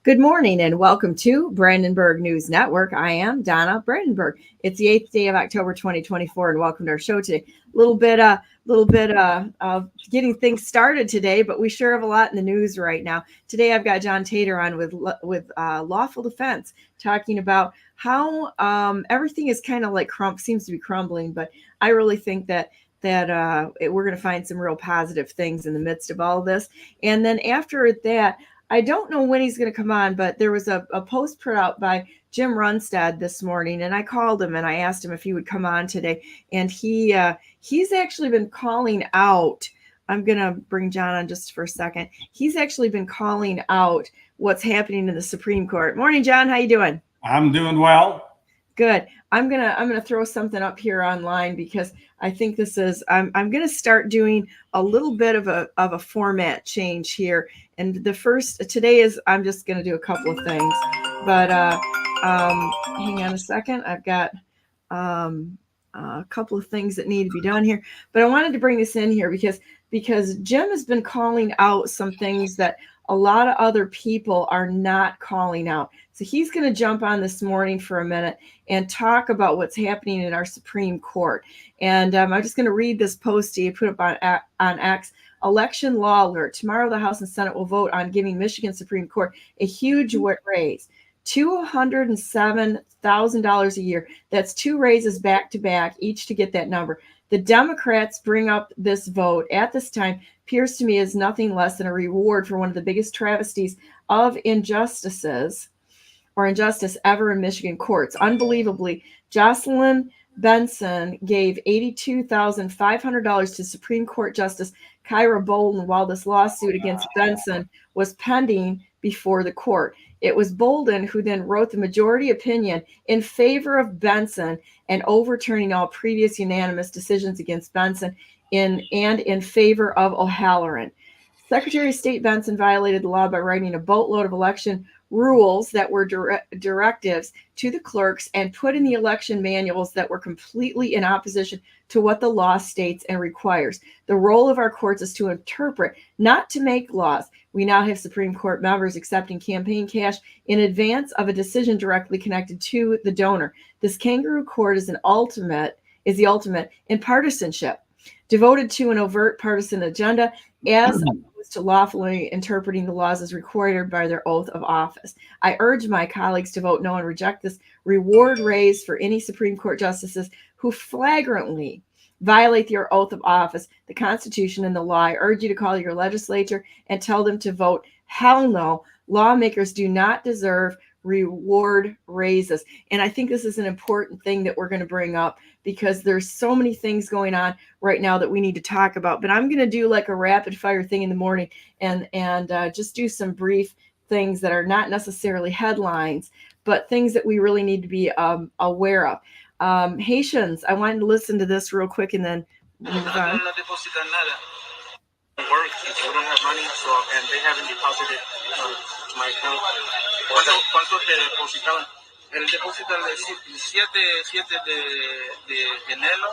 Good morning and welcome to Brandenburg News Network. I am Donna Brandenburg. It's the 8th day of October 2024 and welcome to our show today. A little bit of getting things started today, but we sure have a lot in the news right now. Today I've got John Tater on with Lawful Defense talking about how everything is kind of like seems to be crumbling, but I really think that we're going to find some real positive things in the midst of all of this. And then after that, I don't know when he's going to come on, but there was a post put out by Jim Runstad this morning, and I called him and I asked him if he would come on today. And he's actually been calling out. I'm going to bring John on just for a second. He's actually been calling out what's happening in the Supreme Court. Morning, John. How you doing? I'm doing well. Good. I'm gonna throw something up here online because I think this is I'm gonna start doing a little bit of a format change here. And the first today is I'm just gonna do a couple of things, but hang on a second. I've got a couple of things that need to be done here, but I wanted to bring this in here because Jim has been calling out some things that a lot of other people are not calling out. So he's going to jump on this morning for a minute and talk about what's happening in our Supreme Court. And I'm just going to read this post he put up on X. Election law alert. Tomorrow, the House and Senate will vote on giving Michigan Supreme Court a huge raise. $207,000 a year. That's two raises back to back, each to get that number. The Democrats bring up this vote at this time appears to me as nothing less than a reward for one of the biggest travesties of injustice ever in Michigan courts. Unbelievably, Jocelyn Benson gave $82,500 to Supreme Court Justice Kyra Bolden while this lawsuit against Benson was pending before the court. It was Bolden who then wrote the majority opinion in favor of Benson and overturning all previous unanimous decisions against Benson in favor of O'Halloran. Secretary of State Benson violated the law by writing a boatload of election rules that were directives to the clerks and put in the election manuals that were completely in opposition to what the law states and requires. The role of our courts is to interpret, not to make laws. We now have Supreme Court members accepting campaign cash in advance of a decision directly connected to the donor. This kangaroo court is the ultimate in partisanship, devoted to an overt partisan agenda as opposed to lawfully interpreting the laws as required by their oath of office. I urge my colleagues to vote no and reject this reward raised for any Supreme Court justices who flagrantly violate their oath of office, the Constitution, and the law. I urge you to call your legislature and tell them to vote hell no. Lawmakers do not deserve reward raises. And I think this is an important thing that we're going to bring up because there's so many things going on right now that we need to talk about. But I'm going to do like a rapid fire thing in the morning and just do some brief things that are not necessarily headlines, but things that we really need to be aware of. Haitians, I wanted to listen to this real quick and then move on. Work if we don't have money, and they haven't deposited to my account. ¿Cuánto te depositaron? El depósito el 7 de enero.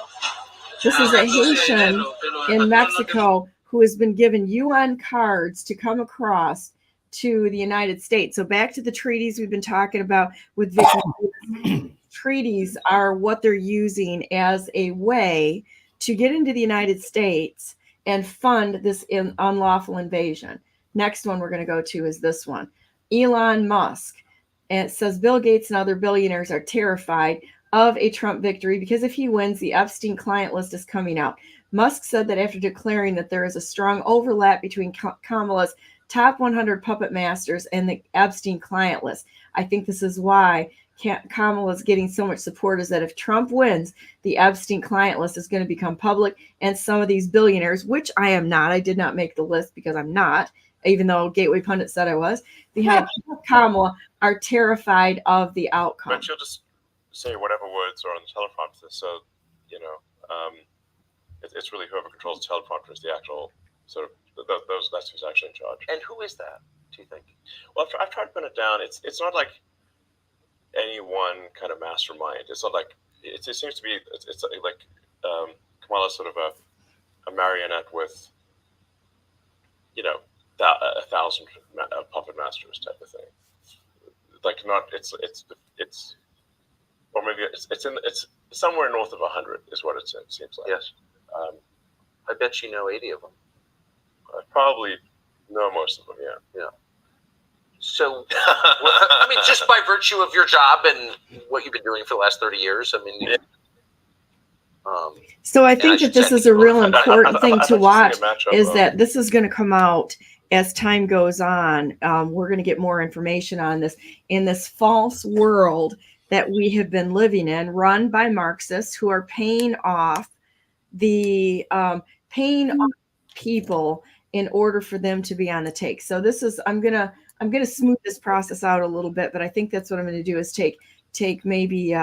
This is a Haitian in Mexico who has been given UN cards to come across to the United States. So back to the treaties we've been talking about with Vicky. Treaties are what they're using as a way to get into the United States and fund this unlawful invasion. Next one we're going to go to is this one. Elon Musk. And it says Bill Gates and other billionaires are terrified of a Trump victory because if he wins, the Epstein client list is coming out. Musk said that after declaring that there is a strong overlap between Kamala's top 100 puppet masters and the Epstein client list. I think this is why Kamala's getting so much support, is that if Trump wins, the Epstein client list is going to become public, and some of these billionaires, which I am not, I did not make the list because I'm not, even though Gateway Pundit said I was, behind Kamala are terrified of the outcome. But she'll just say whatever words are on the teleprompter, so, it's really whoever controls the teleprompter is the actual sort of, that's who's actually in charge. And who is that, do you think? Well, I've tried to pin it down. It's not like any one kind of mastermind. It's not like it seems to be. It's like Kamala's sort of a marionette with, 1,000 puppet masters type of thing. like not it's or maybe it's somewhere north of 100 is what it seems like. Yes. I bet you know 80 of them. I probably know most of them. Yeah. Yeah. So, I mean, just by virtue of your job and what you've been doing for the last 30 years, I mean. Yeah. So I think that this is a real important thing to watch, is that this is going to come out as time goes on. We're going to get more information on this in this false world that we have been living in, run by Marxists who are paying off people in order for them to be on the take. So this is, I'm gonna smooth this process out a little bit, but I think that's what I'm going to do is take maybe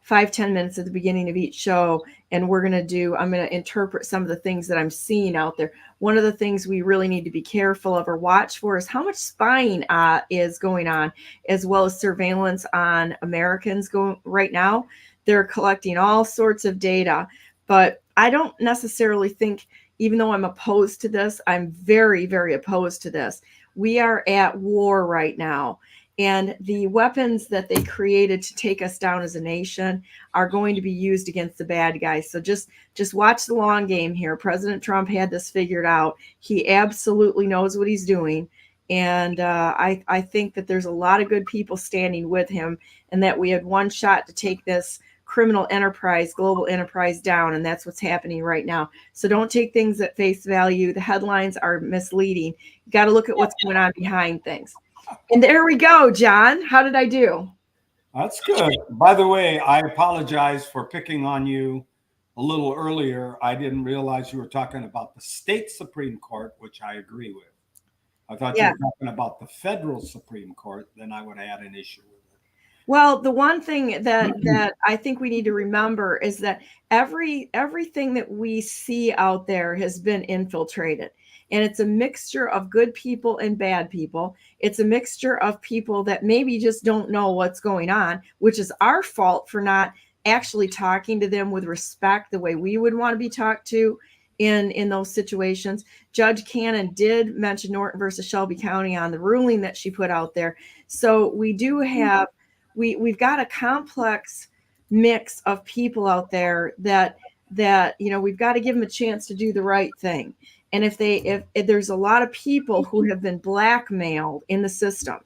5-10 minutes at the beginning of each show, and I'm going to interpret some of the things that I'm seeing out there. One of the things we really need to be careful of or watch for is how much spying is going on, as well as surveillance on Americans going right now. They're collecting all sorts of data, but I don't necessarily think, even though I'm opposed to this, I'm very, very opposed to this. We are at war right now. And the weapons that they created to take us down as a nation are going to be used against the bad guys. So just watch the long game here. President Trump had this figured out. He absolutely knows what he's doing. And I think that there's a lot of good people standing with him, and that we had one shot to take this criminal enterprise, global enterprise down. And that's what's happening right now. So don't take things at face value. The headlines are misleading. You got to look at what's going on behind things. And there we go, John. How did I do? That's good. By the way, I apologize for picking on you a little earlier. I didn't realize you were talking about the state Supreme Court, which I agree with. I thought you were talking about the federal Supreme Court. Then I would have had an issue with it. Well, the one thing that I think we need to remember is that everything that we see out there has been infiltrated. And it's a mixture of good people and bad people. It's a mixture of people that maybe just don't know what's going on, which is our fault for not actually talking to them with respect the way we would want to be talked to in those situations. Judge Cannon did mention Norton versus Shelby County on the ruling that she put out there. So we do have, we've got a complex mix of people out there that we've got to give them a chance to do the right thing. And if there's a lot of people who have been blackmailed in the system,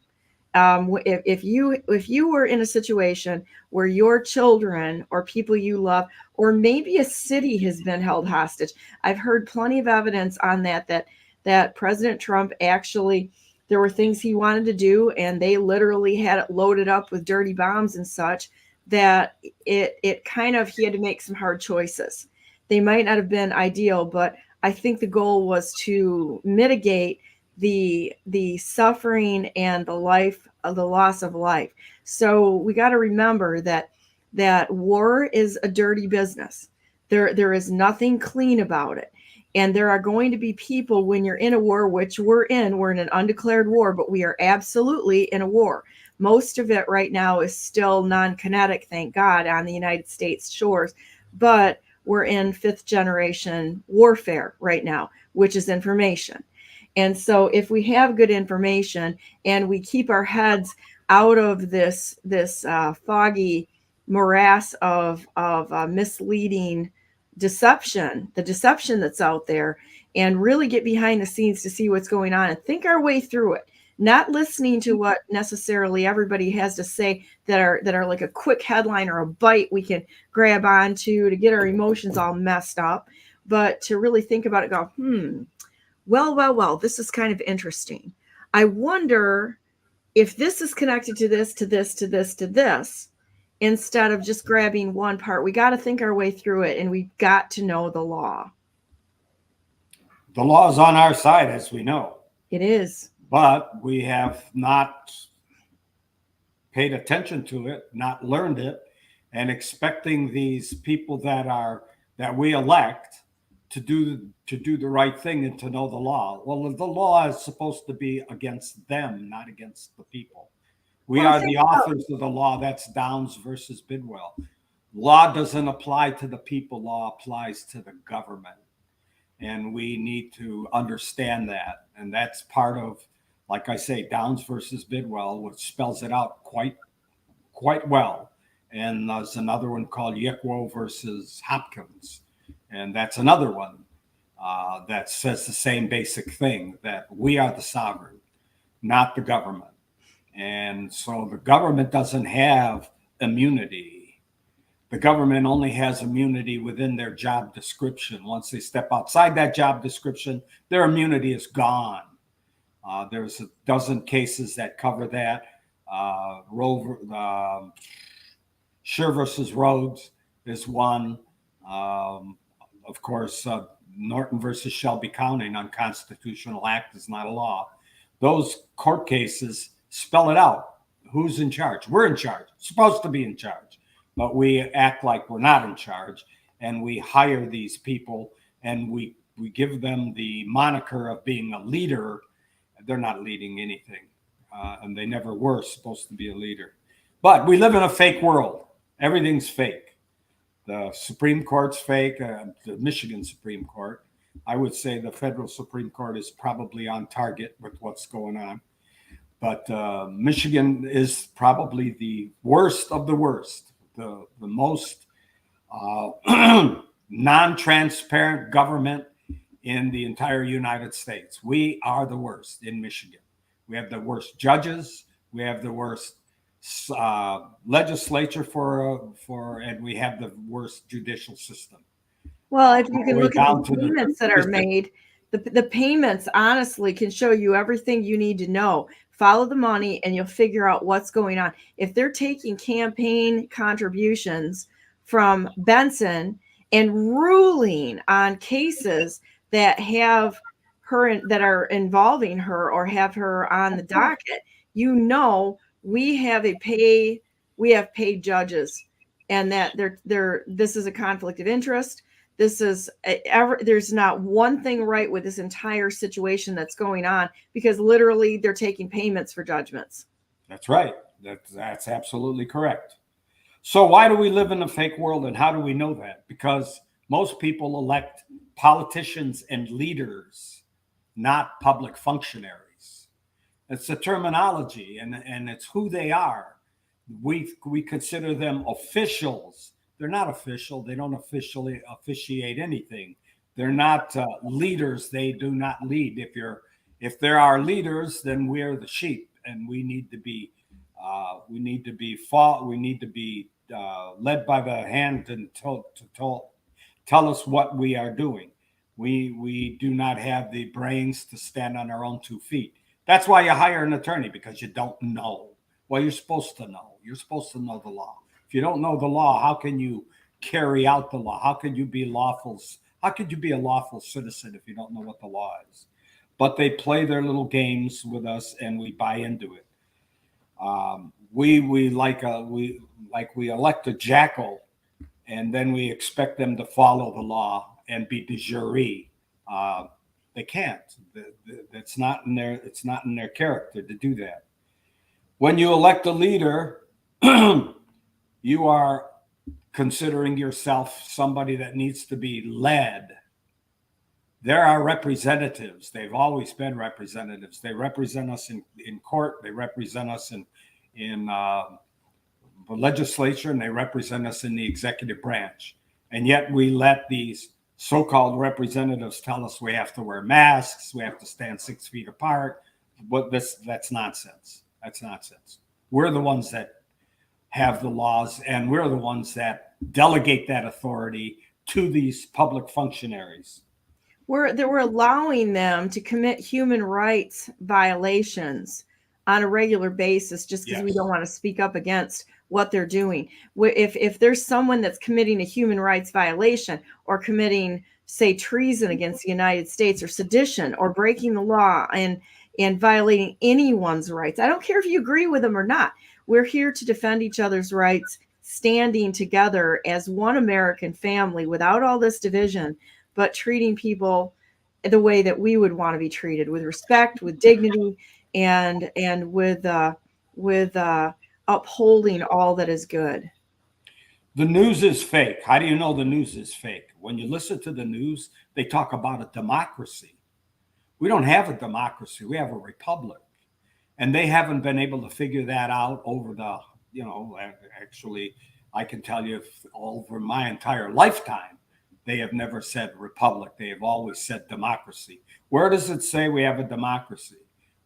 if you were in a situation where your children or people you love, or maybe a city has been held hostage, I've heard plenty of evidence on that President Trump actually, there were things he wanted to do, and they literally had it loaded up with dirty bombs and such, that it kind of, he had to make some hard choices. They might not have been ideal, but I think the goal was to mitigate the suffering and the loss of life. So we got to remember that war is a dirty business. There is nothing clean about it. And there are going to be people, when you're in a war, which we're in an undeclared war, but we are absolutely in a war. Most of it right now is still non-kinetic, thank God, on the United States shores. But we're in 5th generation warfare right now, which is information. And so if we have good information and we keep our heads out of this foggy morass of misleading deception, the deception that's out there, and really get behind the scenes to see what's going on and think our way through it, not listening to what necessarily everybody has to say that are like a quick headline or a bite we can grab onto to get our emotions all messed up, but to really think about it, go, well, this is kind of interesting. I wonder if this is connected to this, to this, to this, to this, instead of just grabbing one part. We got to think our way through it, and we've got to know the law. The law is on our side, as we know. It is. But we have not paid attention to it, not learned it, and expecting these people that we elect to do the right thing and to know the law. Well, the law is supposed to be against them, not against the people. We are the authors of the law. That's Downs versus Bidwell. Law doesn't apply to the people. Law applies to the government. And we need to understand that. And that's part of like I say, Downs versus Bidwell, which spells it out quite well. And there's another one called Yekwo versus Hopkins. And that's another one that says the same basic thing, that we are the sovereign, not the government. And so the government doesn't have immunity. The government only has immunity within their job description. Once they step outside that job description, their immunity is gone. There's a dozen cases that cover that. Scheer versus Rhodes is one. Of course, Norton versus Shelby County, an unconstitutional act is not a law. Those court cases spell it out. Who's in charge? We're in charge, supposed to be in charge, but we act like we're not in charge, and we hire these people, and we give them the moniker of being a leader. They're not leading anything, and they never were supposed to be a leader. But we live in a fake world. Everything's fake. The Supreme Court's fake, the Michigan Supreme Court. I would say the federal Supreme Court is probably on target with what's going on. But Michigan is probably the worst of the worst, the most non-transparent government in the entire United States. We are the worst in Michigan. We have the worst judges. We have the worst legislature and we have the worst judicial system. Well, if you can look at the payments that are made, the payments honestly can show you everything you need to know. Follow the money and you'll figure out what's going on. If they're taking campaign contributions from Benson and ruling on cases that have her, that are involving her or have her on the docket, you know, we have paid judges, and that this is a conflict of interest. There's not one thing right with this entire situation that's going on, because literally they're taking payments for judgments. That's right. That's absolutely correct. So why do we live in a fake world, and how do we know that? Because most people elect politicians and leaders, not public functionaries. It's the terminology, and it's who they are. We consider them officials. They're not official. They don't officially officiate anything. They're not leaders. They do not lead. If there are leaders, then we're the sheep, and we need to be led by the hand and tell us what we are doing. We do not have the brains to stand on our own 2 feet. That's why you hire an attorney, because you don't know. Well, you're supposed to know. You're supposed to know the law. If you don't know the law, how can you carry out the law? How could you be lawful? How could you be a lawful citizen if you don't know what the law is? But they play their little games with us, and we buy into it. We elect a jackal, and then we expect them to follow the law and be de jure. They can't. It's not in their character to do that. When you elect a leader, you are considering yourself somebody that needs to be led. There are representatives. They've always been representatives. They represent us in court. They represent us in the legislature, and they represent us in the executive branch. And yet we let these so-called representatives tell us we have to wear masks, we have to stand 6 feet apart. But that's nonsense. That's nonsense. We're the ones that have the laws, and we're the ones that delegate that authority to these public functionaries. We're allowing them to commit human rights violations on a regular basis just because we don't want to speak up against what they're doing. If there's someone that's committing a human rights violation or committing, say, treason against the United States or sedition or breaking the law and violating anyone's rights, I don't care if you agree with them or not. We're here to defend each other's rights, standing together as one American family without all this division, but treating people the way that we would want to be treated, with respect, with dignity, and with upholding all that is good. The news is fake. How do you know the news is fake? When you listen to the news, they talk about a democracy. We don't have a democracy. We have a republic. And they haven't been able to figure that out over the, actually, I can tell you over my entire lifetime, they have never said republic. They have always said democracy. Where does it say we have a democracy?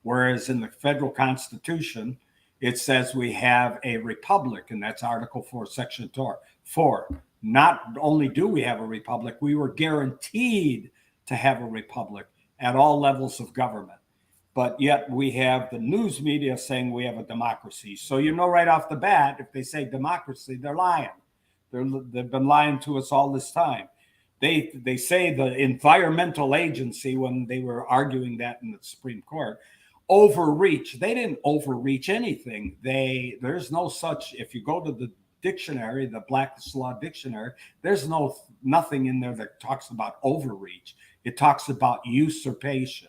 Whereas in the federal Constitution, it says we have a republic, and that's Article 4, Section 4. Not only do we have a republic, we were guaranteed to have a republic at all levels of government. But yet we have the news media saying we have a democracy. So right off the bat, if they say democracy, they're lying. They've been lying to us all this time. They say the environmental agency, when they were arguing that in the Supreme Court, overreach. They didn't overreach anything. There's no such, if you go to the dictionary, the Black's Law Dictionary, there's nothing in there that talks about overreach. It talks about usurpation.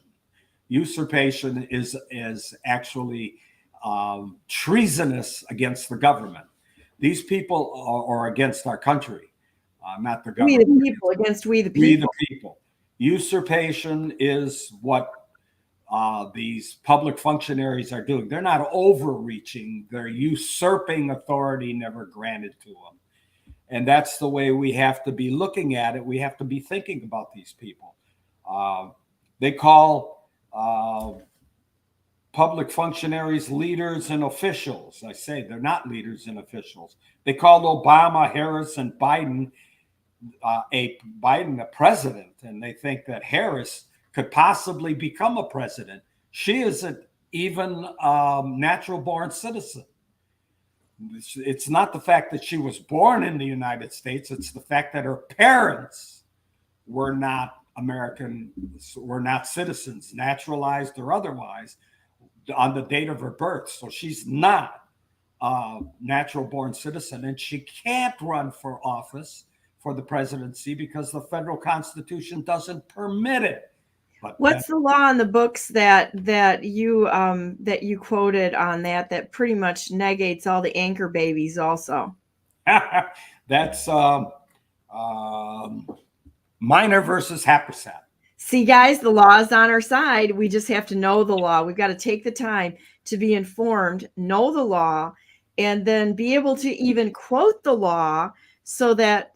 Usurpation is actually treasonous against the government. These people are against our country, not the government. We the people against we the people. We the people. Usurpation is what these public functionaries are doing. They're not overreaching. They're usurping authority never granted to them. And that's the way we have to be looking at it. We have to be thinking about these people. They call public functionaries leaders and officials. I say they're not leaders and officials. They called Obama, Harris, and Biden a president, and they think that Harris could possibly become a president. She isn't even a natural-born citizen. It's not the fact that she was born in the United States. It's the fact that her parents were not American, were not citizens, naturalized or otherwise, on the date of her birth. So she's not a natural-born citizen, and she can't run for office for the presidency because the federal Constitution doesn't permit it. But what's the law in the books that you quoted on that pretty much negates all the anchor babies also? That's Minor versus Happersett. See, guys, the law is on our side. We just have to know the law. We've got to take the time to be informed, know the law, and then be able to even quote the law so that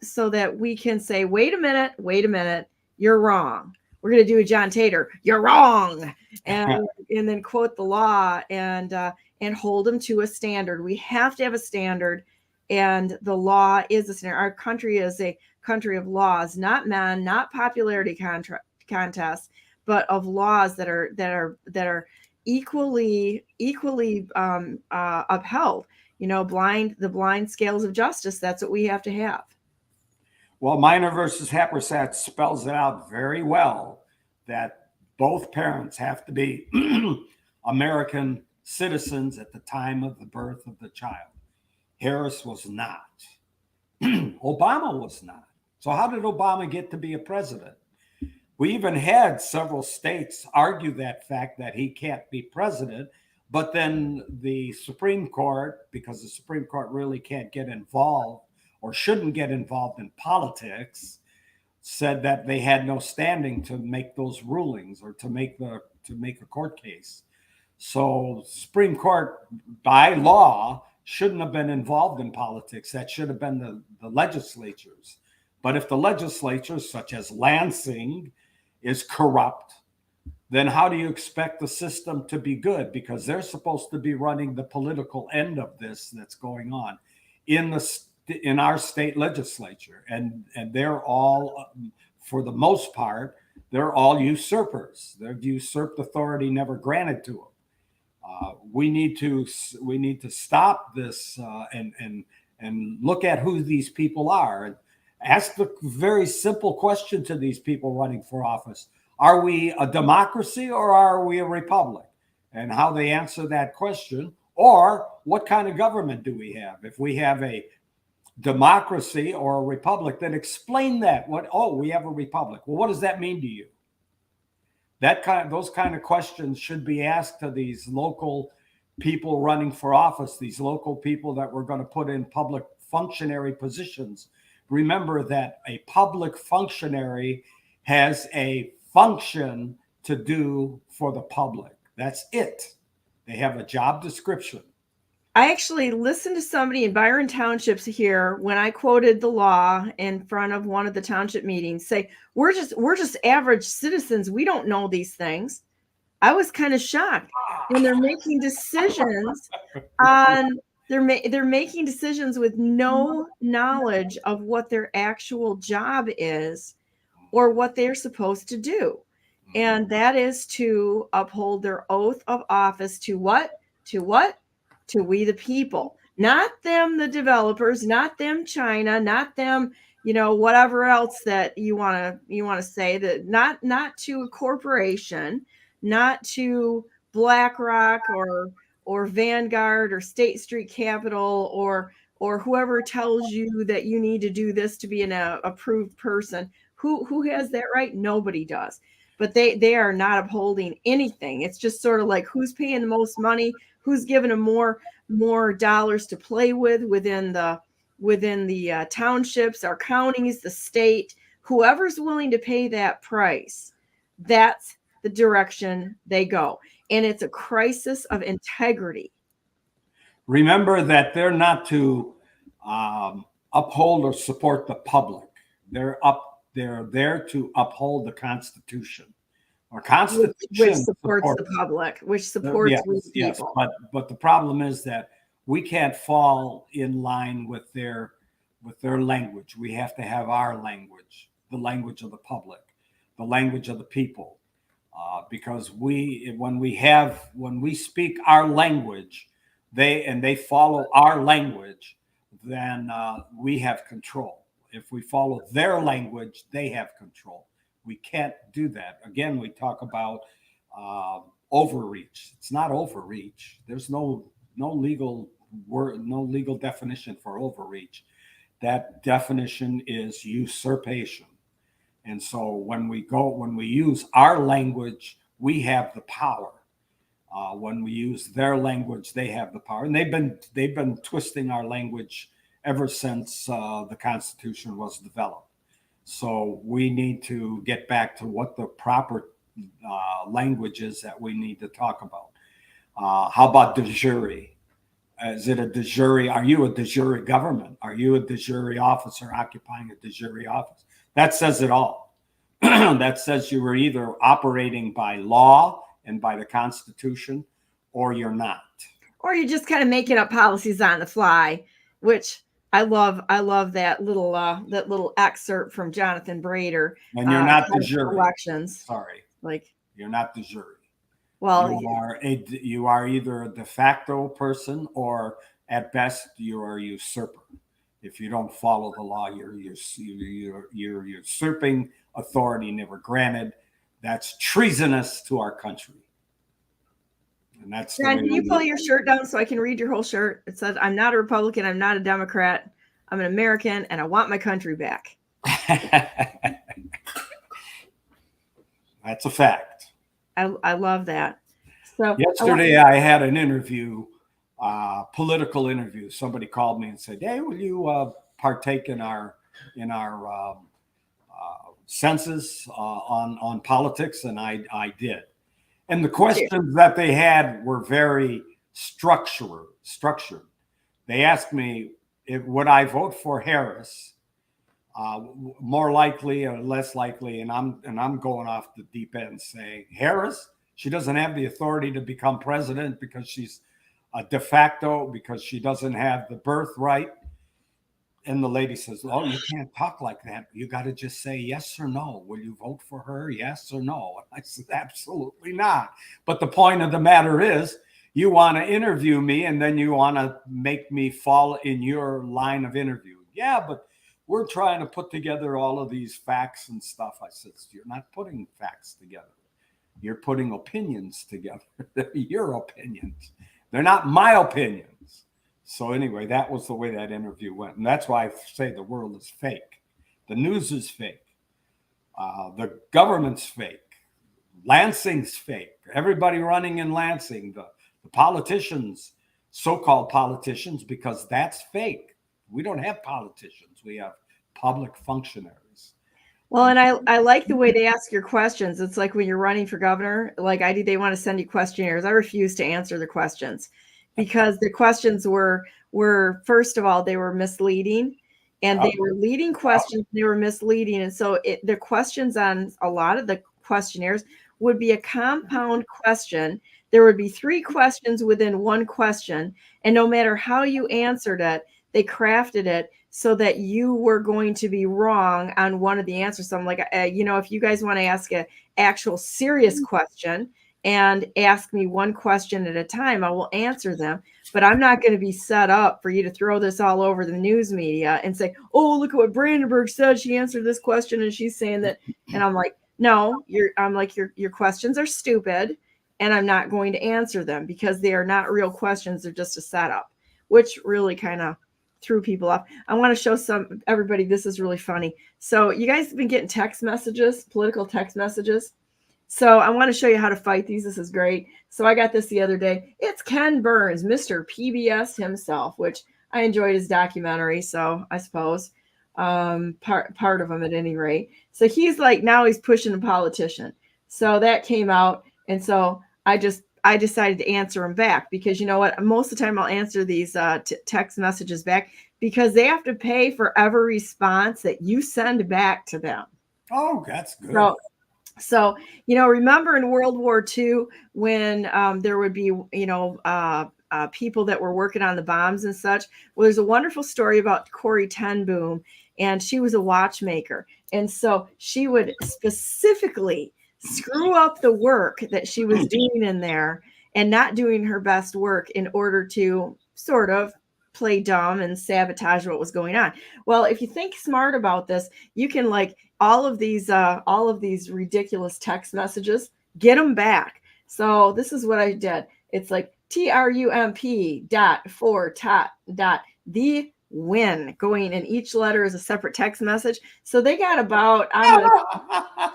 we can say, wait a minute, you're wrong. We're going to do a John Tater, you're wrong. And then quote the law and hold them to a standard. We have to have a standard, and the law is a standard. Our country is a country of laws, not men, not popularity contests, but of laws that are equally upheld. The blind scales of justice. That's what we have to have. Well, Minor versus Happersett spells it out very well that both parents have to be American citizens at the time of the birth of the child. Harris was not. Obama was not. So how did Obama get to be a president? We even had several states argue that fact that he can't be president, but then the Supreme Court, because the Supreme Court really can't get involved or shouldn't get involved in politics, said that they had no standing to make those rulings or to make a court case. So Supreme Court, by law, shouldn't have been involved in politics. That should have been the legislatures. But if the legislatures, such as Lansing, is corrupt, then how do you expect the system to be good? Because they're supposed to be running the political end of this that's going on in our state legislature. And they're all, for the most part, they're all usurpers. They've usurped authority never granted to them. We need to stop this and look at who these people are and ask the very simple question to these people running for office. Are we a democracy or are we a republic? And how they answer that question, or what kind of government do we have? If we have a democracy or a republic, then explain that. We have a republic. Well, what does that mean to you? Those kind of questions should be asked to these local people running for office, these local people that we're going to put in public functionary positions. Remember that a public functionary has a function to do for the public. That's it. They have a job description. I actually listened to somebody in Byron Townships here when I quoted the law in front of one of the township meetings say, we're just average citizens. We don't know these things. I was kind of shocked when they're making decisions on they're making decisions with no knowledge of what their actual job is or what they're supposed to do. And that is to uphold their oath of office to what? To what? To we the people. Not them, the developers, not them, China, not them, whatever else that you want to say, that not to a corporation, not to BlackRock or Vanguard or State Street Capital or whoever tells you that you need to do this to be an approved person. Who has that right? Nobody does. But they are not upholding anything. It's just sort of like who's paying the most money, who's giving them more dollars to play with within the townships, our counties, the state. Whoever's willing to pay that price, that's the direction they go. And it's a crisis of integrity. Remember that they're not to uphold or support the public. They're there to uphold the Constitution. Our Constitution which supports the public, which supports people. Yes, but the problem is that we can't fall in line with their language. We have to have our language, the language of the public, the language of the people, because when we speak our language, they follow our language, then we have control. If we follow their language, they have control. We can't do that. Again, we talk about overreach. It's not overreach. There's no legal word, no legal definition for overreach. That definition is usurpation. And so when we use our language, we have the power. When we use their language, they have the power. And they've been twisting our language ever since the Constitution was developed. So we need to get back to what the proper language is that we need to talk about. How about de jure? Is it a de jure? Are you a de jure government? Are you a de jure officer occupying a de jure office? That says it all. That says you were either operating by law and by the Constitution, or you're not. Or you're just kind of making up policies on the fly, which I love that little excerpt from Jonathan Brader. And you're not de jure. Elections. Sorry. Like, you're not de jure. Well, you are either a de facto person, or at best you are a usurper. If you don't follow the law, you're usurping authority never granted. That's treasonous to our country. And that's John, can you pull your shirt down so I can read your whole shirt? It says, "I'm not a Republican. I'm not a Democrat. I'm an American, and I want my country back." That's a fact. I love that. So yesterday I had an interview, political interview. Somebody called me and said, "Hey, will you partake in our census on politics?" And I did. And the questions that they had were very structured. They asked me, would I vote for Harris? More likely or less likely, and I'm going off the deep end saying Harris. She doesn't have the authority to become president because she's a de facto, because she doesn't have the birthright. And the lady says, "Oh, you can't talk like that. You got to just say yes or no. Will you vote for her? Yes or no?" And I said, "Absolutely not." But the point of the matter is, you want to interview me and then you want to make me fall in your line of interview. Yeah, but we're trying to put together all of these facts and stuff. I said, "You're not putting facts together. You're putting opinions together. They're your opinions. They're not my opinions." So anyway, that was the way that interview went. And that's why I say the world is fake. The news is fake. The government's fake. Lansing's fake. Everybody running in Lansing, the politicians, so-called politicians, because that's fake. We don't have politicians. We have public functionaries. Well, and I like the way they ask your questions. It's like when you're running for governor, like I do, they want to send you questionnaires. I refuse to answer the questions because the questions were first of all, they were misleading, and they were leading questions. They were misleading, and so the questions on a lot of the questionnaires would be a compound question. There would be 3 questions within one question, and no matter how you answered it, they crafted it so that you were going to be wrong on one of the answers. So I'm like, if you guys want to ask an actual serious question and ask me one question at a time, I will answer them. But I'm not going to be set up for you to throw this all over the news media and say, oh, look at what Brandenburg said. She answered this question and she's saying that. And I'm like, no, your questions are stupid and I'm not going to answer them because they are not real questions. They're just a setup, which really kind of threw people off. I want to show everybody, this is really funny. So you guys have been getting text messages, political text messages. So I want to show you how to fight these. This is great. So I got this the other day. It's Ken Burns, Mr. PBS himself, which I enjoyed his documentary. So I suppose part of him at any rate. So he's like, now he's pushing a politician. So that came out. And so I decided to answer him back because you know what? Most of the time I'll answer these text messages back because they have to pay for every response that you send back to them. Oh, that's good. So remember in World War II when there would be, people that were working on the bombs and such? Well, there's a wonderful story about Corrie ten Boom, and she was a watchmaker. And so she would specifically screw up the work that she was doing in there and not doing her best work in order to sort of play dumb and sabotage what was going on. Well, if you think smart about this, you can all of these ridiculous text messages, get them back. So this is what I did. It's like TRUMP.4 the win going, and each letter is a separate text message. So they got about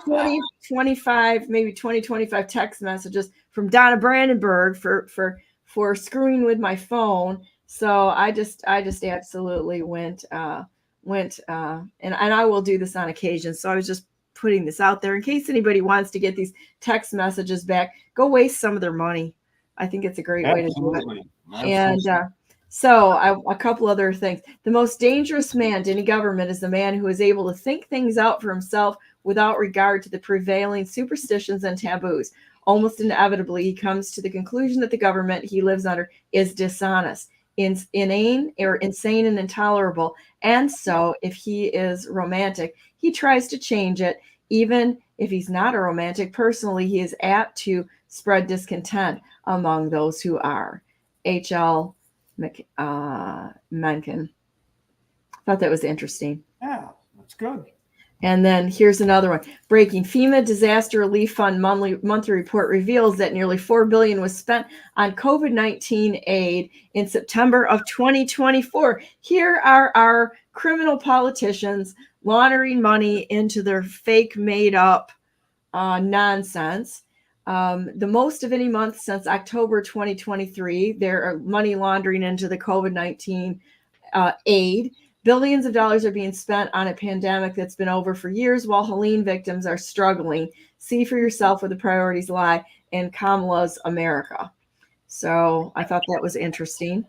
20, 25, maybe 20, 25 text messages from Donna Brandenburg for screwing with my phone. So I just absolutely went and I will do this on occasion. So I was just putting this out there in case anybody wants to get these text messages back, go waste some of their money. I think it's a great way to do it. And so a couple other things. The most dangerous man to any government is the man who is able to think things out for himself without regard to the prevailing superstitions and taboos. Almost inevitably, he comes to the conclusion that the government he lives under is dishonest, inane, or insane and intolerable. And so if he is romantic, he tries to change it. Even if he's not a romantic, personally, he is apt to spread discontent among those who are. H.L. Mencken. Thought that was interesting. Yeah, that's good. And then here's another one. Breaking FEMA Disaster Relief Fund monthly report reveals that nearly $4 billion was spent on COVID-19 aid in September of 2024. Here are our criminal politicians laundering money into their fake made up nonsense. The most of any month since October 2023, there are money laundering into the COVID-19 aid. Billions of dollars are being spent on a pandemic that's been over for years while Helene victims are struggling. See for yourself where the priorities lie in Kamala's America. So I thought that was interesting.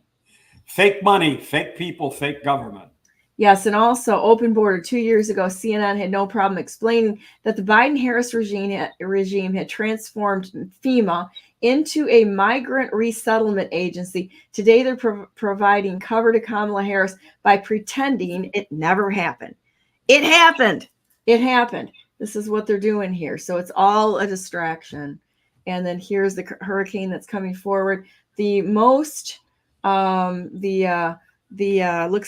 Fake money, fake people, fake government. Yes, and also open border. 2 years ago, CNN had no problem explaining that the Biden-Harris regime had transformed FEMA into a migrant resettlement agency. Today, they're providing cover to Kamala Harris by pretending it never happened. It happened. It happened. This is what they're doing here. So it's all a distraction. And then here's the hurricane that's coming forward. The most, looks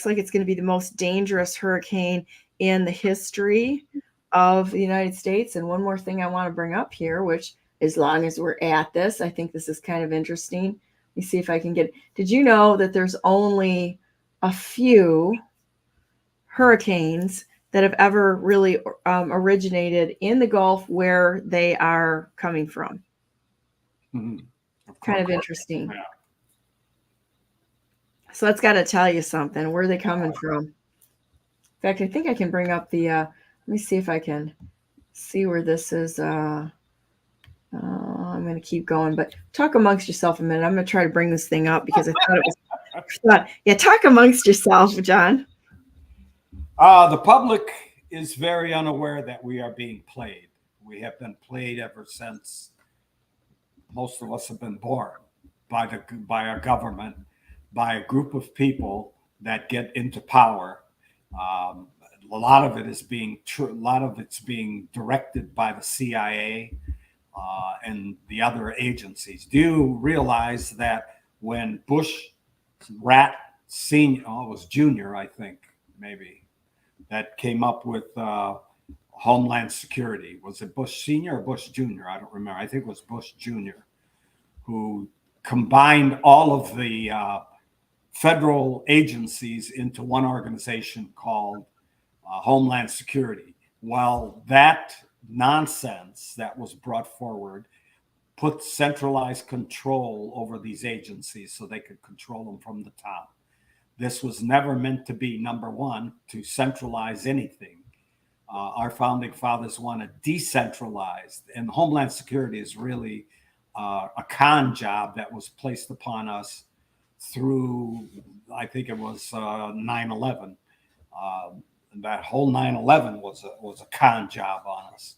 like it's going to be the most dangerous hurricane in the history of the United States. And one more thing I want to bring up here, which as long as we're at this, I think this is kind of interesting. Let me see if I can get, did you know that there's only a few hurricanes that have ever really originated in the Gulf where they are coming from? Mm-hmm. Kind of interesting. Yeah. So that's got to tell you something. Where are they coming from? In fact, I think I can bring up the Let me see if I can see where this is. I'm going to keep going, but talk amongst yourself a minute. I'm going to try to bring this thing up because I thought it was. Yeah, talk amongst yourself, John. The public is very unaware that we are being played. We have been played ever since most of us have been born by a government, by a group of people that get into power. A lot of it's being directed by the CIA and the other agencies. Do you realize that when Bush Rat Senior, it was Junior, I think, maybe, that came up with Homeland Security. Was it Bush Senior or Bush Junior? I don't remember. I think it was Bush Junior, who combined all of the federal agencies into one organization called Homeland Security. Well, that nonsense that was brought forward put centralized control over these agencies so they could control them from the top. This was never meant to be, number one, to centralize anything. Our founding fathers wanted decentralized, and Homeland Security is really a con job that was placed upon us through, I think it was 9/11. That whole 9/11 was a con job on us.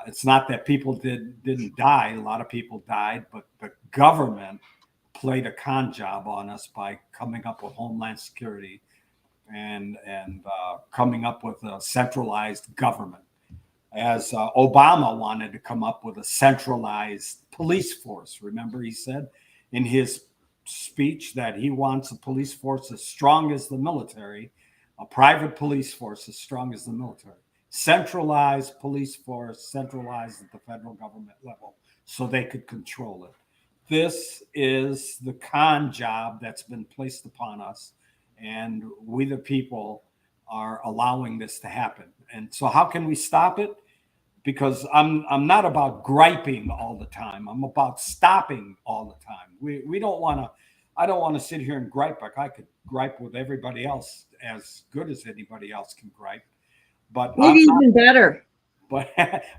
It's not that people didn't die. A lot of people died, but the government played a con job on us by coming up with Homeland Security and coming up with a centralized government. As Obama wanted to come up with a centralized police force. Remember, he said in his speech that he wants a police force as strong as the military, a private police force as strong as the military. Centralized police force, centralized at the federal government level so they could control it. This is the con job that's been placed upon us, and we the people are allowing this to happen. And so how can we stop it? Because I'm not about griping all the time. I'm about stopping all the time. We don't want to, I don't want to sit here and gripe. Like I could gripe with everybody else as good as anybody else can gripe. But maybe even better. But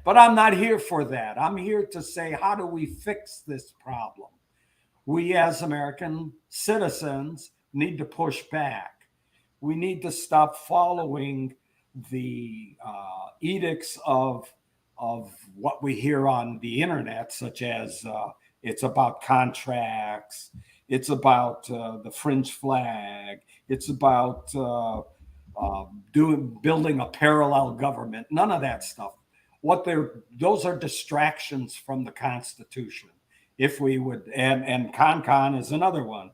I'm not here for that. I'm here to say, how do we fix this problem? We as American citizens need to push back. We need to stop following the edicts of what we hear on the internet, such as it's about contracts, it's about the fringe flag, it's about building a parallel government. None of that stuff. Those are distractions from the Constitution. If we would, and CON is another one,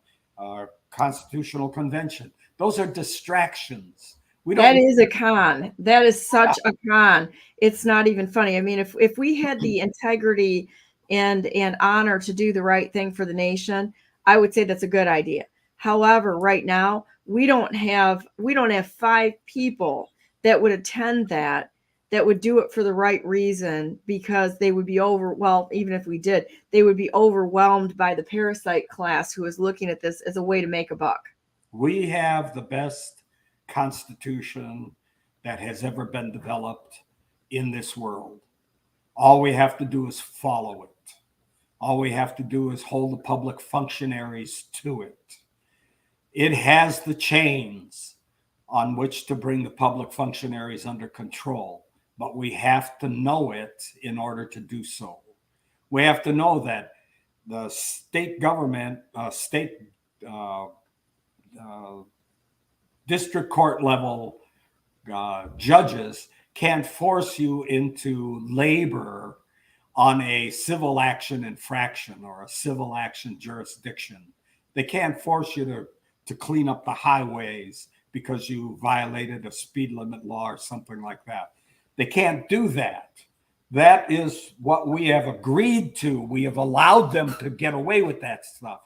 Constitutional Convention. Those are distractions. That is a con. That is such a con. It's not even funny. I mean, if we had the integrity and honor to do the right thing for the nation, I would say that's a good idea. However, right now we don't have 5 people that would attend that would do it for the right reason, because they would be even if we did, they would be overwhelmed by the parasite class who is looking at this as a way to make a buck. We have the best Constitution that has ever been developed in this world. All we have to do is follow it. All we have to do is hold the public functionaries to it. It has the chains on which to bring the public functionaries under control, but we have to know it in order to do so. We have to know that the state government, district court level judges can't force you into labor on a civil action infraction or a civil action jurisdiction. They can't force you to clean up the highways because you violated a speed limit law or something like that. They can't do that. That is what we have agreed to. We have allowed them to get away with that stuff.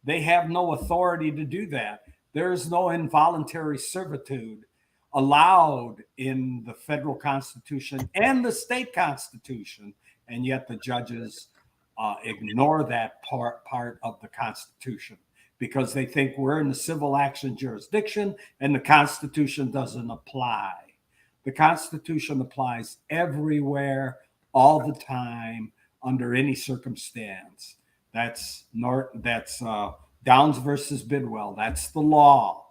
They have no authority to do that. There is no involuntary servitude allowed in the federal Constitution and the state Constitution, and yet the judges ignore that part of the Constitution because they think we're in the civil action jurisdiction and the Constitution doesn't apply. The Constitution applies everywhere, all the time, under any circumstance. That's Downs versus Bidwell. That's the law.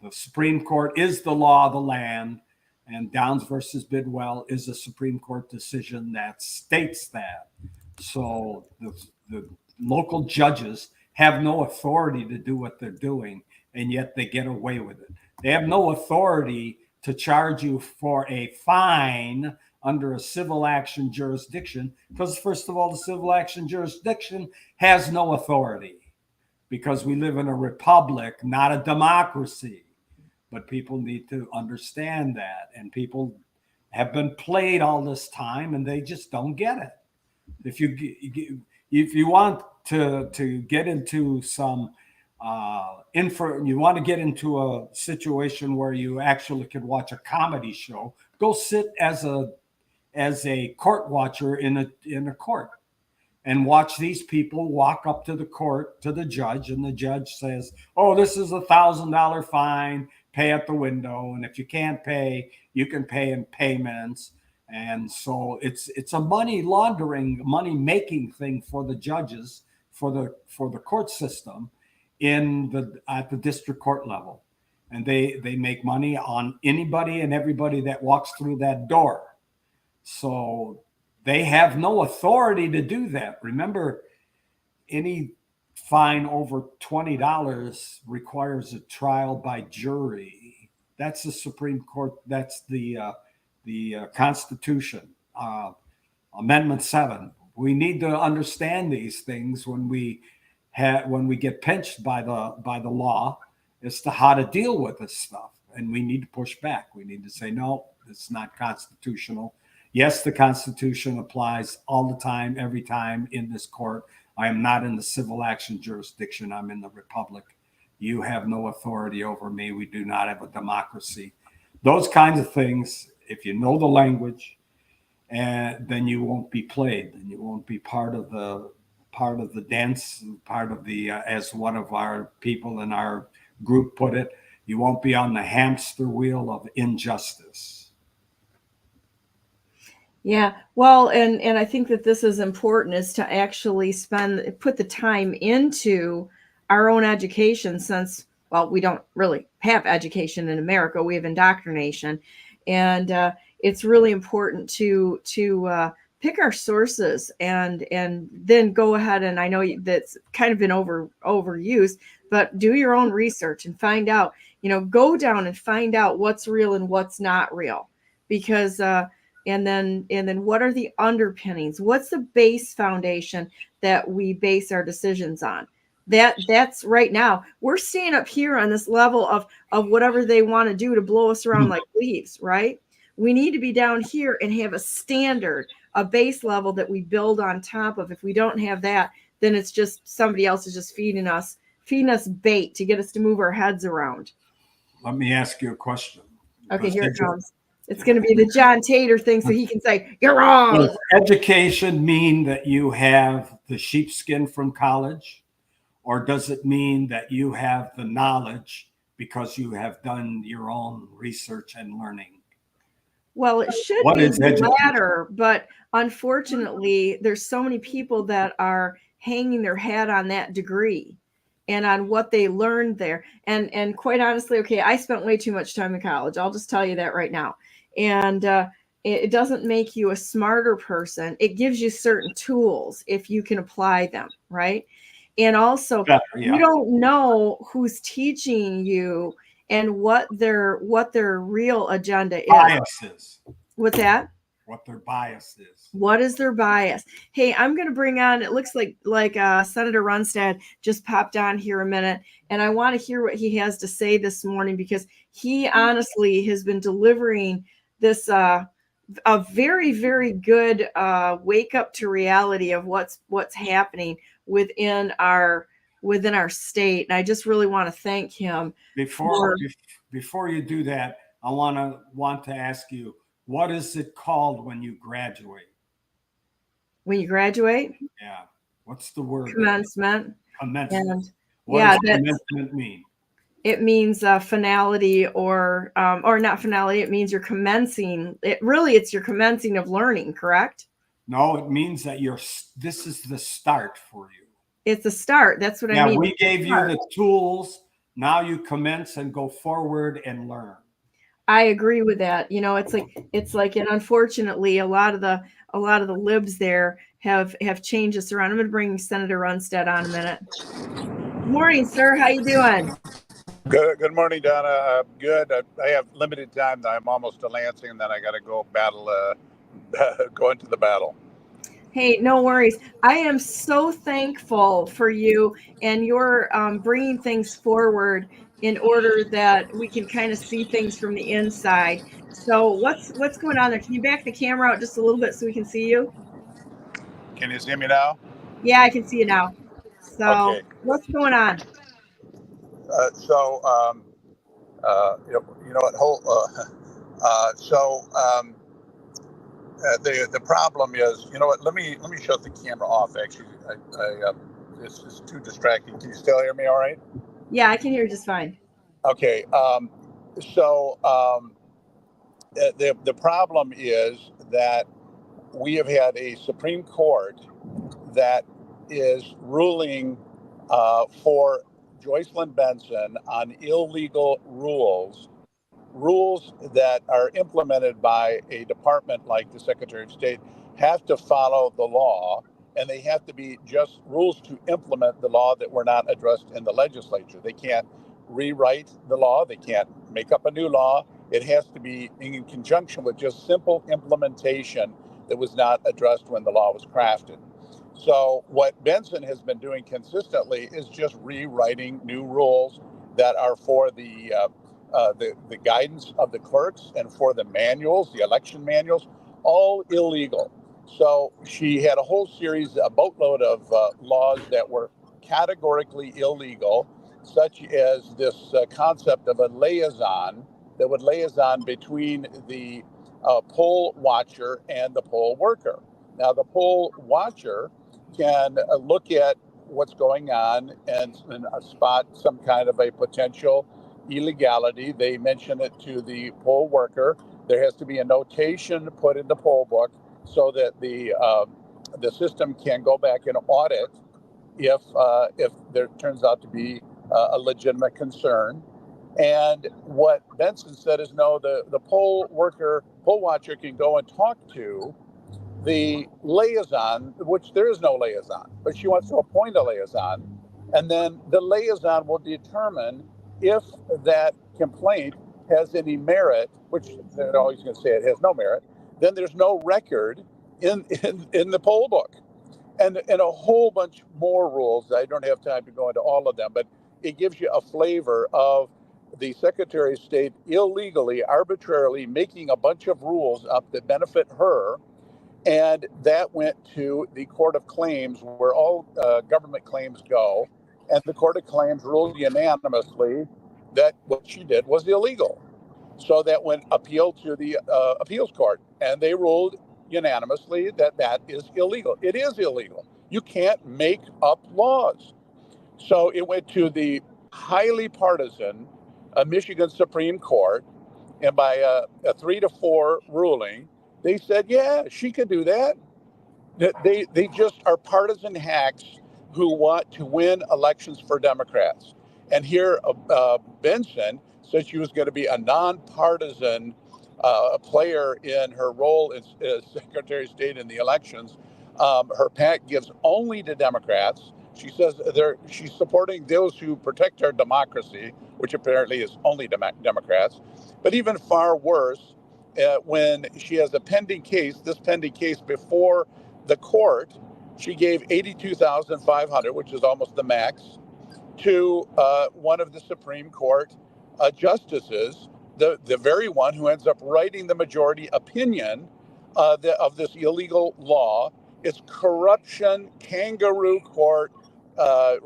The Supreme Court is the law of the land, and Downs versus Bidwell is a Supreme Court decision that states that. So the local judges have no authority to do what they're doing, and yet they get away with it. They have no authority to charge you for a fine under a civil action jurisdiction, because first of all, the civil action jurisdiction has no authority, because we live in a republic, not a democracy. But people need to understand that, and people have been played all this time, and they just don't get it. If you want to get into some you want to get into a situation where you actually could watch a comedy show, go sit as a court watcher in a court and watch these people walk up to the court, to the judge, and the judge says, oh, this is $1,000 fine, pay at the window, and if you can't pay, you can pay in payments. And so it's a money laundering, money making thing for the judges, for the court system at the district court level. And they make money on anybody and everybody that walks through that door. So they have no authority to do that. Remember, any fine over $20 requires a trial by jury. That's the Supreme Court. That's the Constitution, Amendment 7. We need to understand these things when we get pinched by the law as to how to deal with this stuff. And we need to push back. We need to say, no, it's not constitutional. Yes, the Constitution applies all the time, every time in this court. I am not in the civil action jurisdiction. I'm in the republic. You have no authority over me. We do not have a democracy. Those kinds of things, if you know the language, and then you won't be played, and you won't be part of the dance, part of the as one of our people in our group put it, you won't be on the hamster wheel of injustice. Yeah, well, and I think that this is important, is to actually put the time into our own education, since, well, we don't really have education in America. We have indoctrination, and it's really important to pick our sources and then go ahead, and I know that's kind of been overused, but do your own research and find out, go down and find out what's real and what's not real, because and then what are the underpinnings? What's the base foundation that we base our decisions on? That's right now. We're staying up here on this level of whatever they want to do to blow us around like leaves, right? We need to be down here and have a standard, a base level that we build on top of. If we don't have that, then it's just somebody else is just feeding us bait to get us to move our heads around. Let me ask you a question. Okay, here it comes. It's going to be the John Tater thing, so he can say, you're wrong. Does education mean that you have the sheepskin from college? Or does it mean that you have the knowledge because you have done your own research and learning? Well, it should be the latter, but unfortunately, there's so many people that are hanging their hat on that degree and on what they learned there. And quite honestly, okay, I spent way too much time in college. I'll just tell you that right now. And it doesn't make you a smarter person. It gives you certain tools if you can apply them, right? And also, you don't know who's teaching you and what their real agenda is. Biases. What's that? What their bias is. What is their bias? Hey, I'm going to bring on, it looks like Senator Runstad just popped on here a minute, and I want to hear what he has to say this morning, because he honestly has been delivering this a very, very good wake up to reality of what's happening within our state. And I just really want to thank him. Before you do that, I want to ask you, what is it called when you graduate? When you graduate? Yeah. What's the word? Commencement. Commencement. And what does commencement mean? it means finality or not finality. It means you're commencing. It's your commencing of learning, correct? No, it means that this is the start for you. It's a start. That's what I mean. Yeah, we gave you the tools. Now you commence and go forward and learn. I agree with that. It's like, and unfortunately, a lot of the libs there have changed us around. I'm going to bring Senator Runstead on a minute. Good morning, sir. How you doing? Good morning, Donna. Good. I have limited time. I'm almost to Lansing, and then I got to go go into the battle. Hey, no worries. I am so thankful for you and your bringing things forward in order that we can kind of see things from the inside. So what's going on there? Can you back the camera out just a little bit so we can see you? Can you see me now? Yeah, I can see you now. So Okay. what's going on? The problem is, let me shut the camera off. Actually, this is too distracting. Can you still hear me all right? Yeah, I can hear just fine. Okay. The problem is that we have had a Supreme Court that is ruling for Joycelyn Benson on illegal rules that are implemented by a department like the Secretary of State have to follow the law, and they have to be just rules to implement the law that were not addressed in the legislature. They can't rewrite the law. They can't make up a new law. It has to be in conjunction with just simple implementation that was not addressed when the law was crafted. So what Benson has been doing consistently is just rewriting new rules that are for the guidance of the clerks and for the manuals, the election manuals, all illegal. So she had a whole series, a boatload of laws that were categorically illegal, such as this concept of a liaison that would liaison between the poll watcher and the poll worker. Now, the poll watcher can look at what's going on and spot some kind of a potential illegality. They mention it to the poll worker. There has to be a notation put in the poll book so that the system can go back and audit if there turns out to be a legitimate concern. And what Benson said is, no, the poll watcher can go and talk to the liaison, which there is no liaison, but she wants to appoint a liaison. And then the liaison will determine if that complaint has any merit, which they're always going to say it has no merit. Then there's no record in the poll book. And a whole bunch more rules. I don't have time to go into all of them, but it gives you a flavor of the Secretary of State illegally, arbitrarily making a bunch of rules up that benefit her. And that went to the Court of Claims, where all government claims go. And the Court of Claims ruled unanimously that what she did was illegal. So that went appeal to the appeals court, and they ruled unanimously that is illegal. It is illegal. You can't make up laws. So it went to the highly partisan Michigan Supreme Court, and by a 3-4 ruling, they said, yeah, she could do that. They just are partisan hacks who want to win elections for Democrats. And here, Benson said she was going to be a nonpartisan player in her role as Secretary of State in the elections. Her PAC gives only to Democrats. She says she's supporting those who protect our democracy, which apparently is only Democrats. But even far worse, when she has a pending case, this pending case before the court, she gave $82,500, which is almost the max, to one of the Supreme Court justices, the very one who ends up writing the majority opinion of this illegal law. It's corruption, kangaroo court, the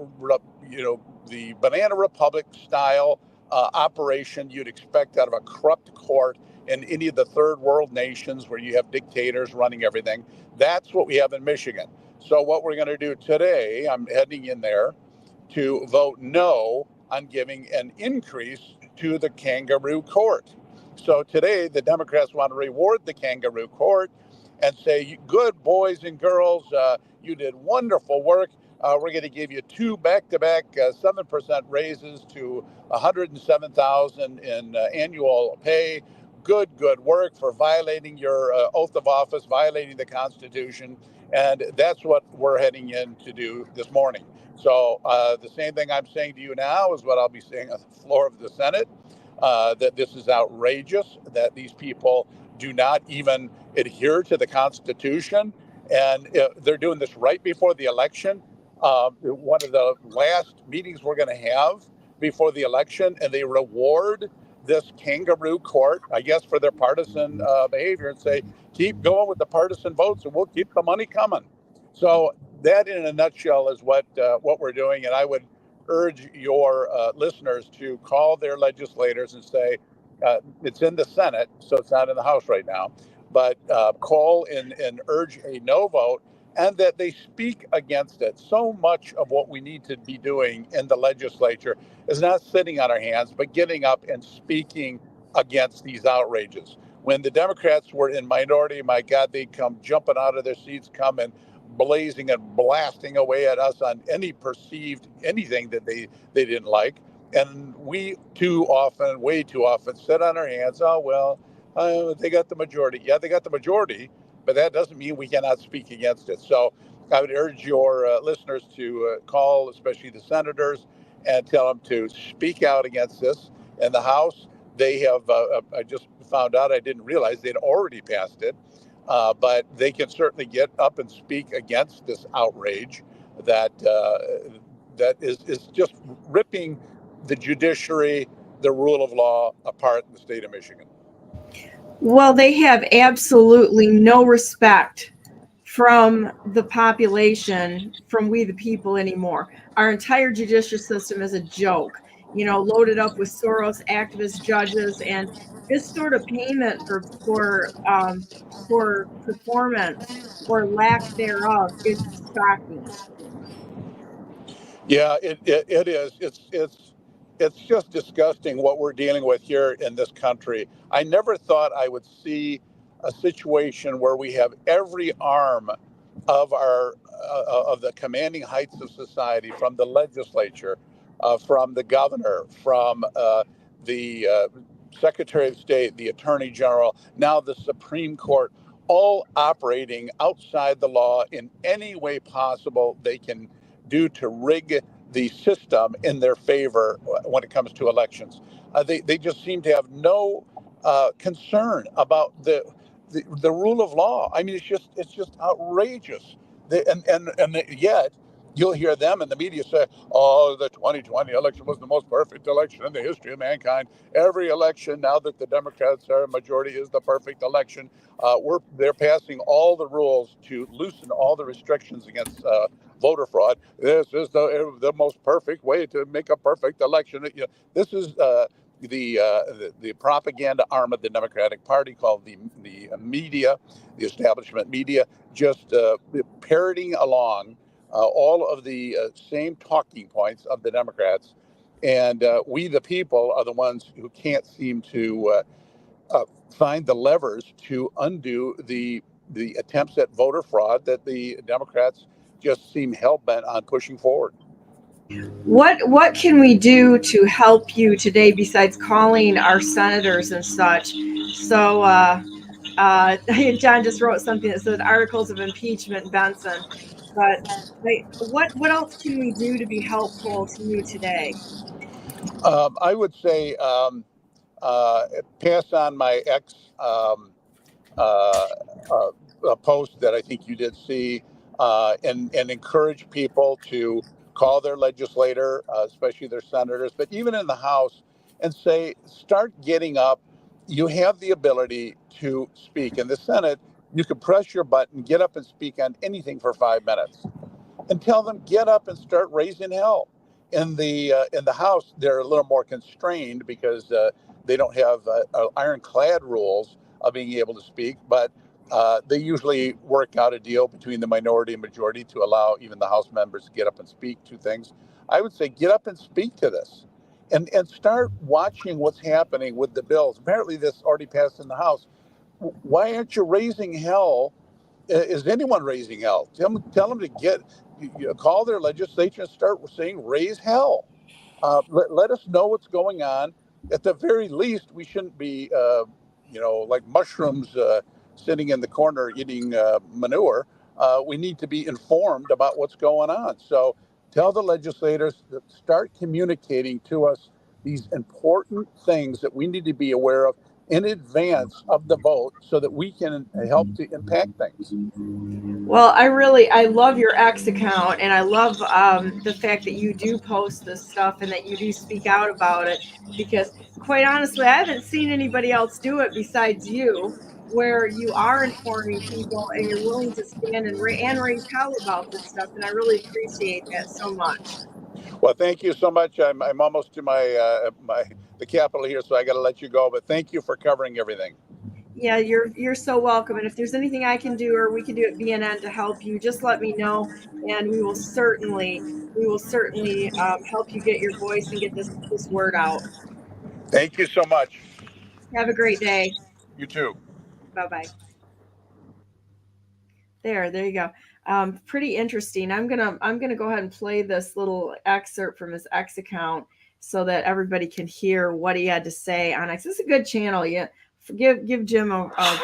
Banana Republic style operation you'd expect out of a corrupt court in any of the third world nations where you have dictators running everything. That's what we have in Michigan. So what we're going to do today, I'm heading in there to vote no on giving an increase to the kangaroo court. So today, the Democrats want to reward the kangaroo court and say, good boys and girls, you did wonderful work. We're going to give you 2 back-to-back 7% raises to $107,000 in annual pay. Good work for violating your oath of office, violating the Constitution. And that's what we're heading in to do this morning. So the same thing I'm saying to you now is what I'll be saying on the floor of the Senate, that this is outrageous, that these people do not even adhere to the Constitution. And they're doing this right before the election. One of the last meetings we're going to have before the election, and they reward this kangaroo court, I guess, for their partisan behavior, and say, keep going with the partisan votes and we'll keep the money coming. So that in a nutshell is what we're doing. And I would urge your listeners to call their legislators and say, it's in the Senate, so it's not in the House right now, but call and urge a no vote, and that they speak against it. So much of what we need to be doing in the legislature is not sitting on our hands, but getting up and speaking against these outrages. When the Democrats were in minority, my God, they'd come jumping out of their seats, come and blazing and blasting away at us on any perceived anything that they didn't like. And we way too often sit on our hands. Oh, well, they got the majority. Yeah, they got the majority, but that doesn't mean we cannot speak against it. So I would urge your listeners to call, especially the senators, and tell them to speak out against this. In the House, they have, I just found out, I didn't realize they'd already passed it, but they can certainly get up and speak against this outrage that is just ripping the judiciary, the rule of law apart in the state of Michigan. Well, they have absolutely no respect from the population, from we the people anymore. Our entire judicial system is a joke, loaded up with Soros activist judges, and this sort of payment for performance or lack thereof is shocking. Yeah, it is. It's just disgusting what we're dealing with here in this country. I never thought I would see a situation where we have every arm of our of the commanding heights of society, from the legislature, from the governor, from the Secretary of State, the Attorney General, now the Supreme Court, all operating outside the law in any way possible they can do to rig the system in their favor when it comes to elections. They just seem to have no concern about the rule of law. I mean, it's just outrageous. And yet you'll hear them in the media say, "Oh, the 2020 election was the most perfect election in the history of mankind. Every election now that the Democrats are a majority is the perfect election." They're passing all the rules to loosen all the restrictions against voter fraud. This is the most perfect way to make a perfect election. This is the propaganda arm of the Democratic Party, called the media, the establishment media, just parroting along all of the same talking points of the Democrats. And we, the people, are the ones who can't seem to find the levers to undo the attempts at voter fraud that the Democrats just seem hell-bent on pushing forward. What can we do to help you today besides calling our senators and such? So John just wrote something that said articles of impeachment, Benson. But what else can we do to be helpful to you today? I would say pass on my ex post that I think you did see, and encourage people to call their legislator, especially their senators, but even in the House, and say, start getting up. You have the ability to speak. In the Senate, you can press your button, get up and speak on anything for 5 minutes, and tell them, get up and start raising hell. In the House, they're a little more constrained because they don't have ironclad rules of being able to speak, but they usually work out a deal between the minority and majority to allow even the House members to get up and speak to things. I would say, get up and speak to this. and start watching what's happening with the bills. Apparently, this already passed in the House. Why aren't you raising hell? Is anyone raising hell? Tell them to call their legislature and start saying raise hell. Let us know what's going on. At the very least, we shouldn't be, like mushrooms sitting in the corner eating manure. We need to be informed about what's going on. So tell the legislators to start communicating to us these important things that we need to be aware of in advance of the vote so that we can help to impact things. Well, I love your X account, and I love the fact that you do post this stuff and that you do speak out about it, because quite honestly, I haven't seen anybody else do it besides you, where you are informing people and you're willing to stand and raise hell about this stuff. And I really appreciate that so much. Well, thank you so much. I'm almost to the Capitol here, so I got to let you go. But thank you for covering everything. Yeah, you're so welcome. And if there's anything I can do or we can do at BNN to help you, just let me know, and we will certainly help you get your voice and get this word out. Thank you so much. Have a great day. You too. Bye-bye. There you go. Pretty interesting. I'm gonna go ahead and play this little excerpt from his X account so that everybody can hear what he had to say on X. This is a good channel. Yeah, give Jim a voters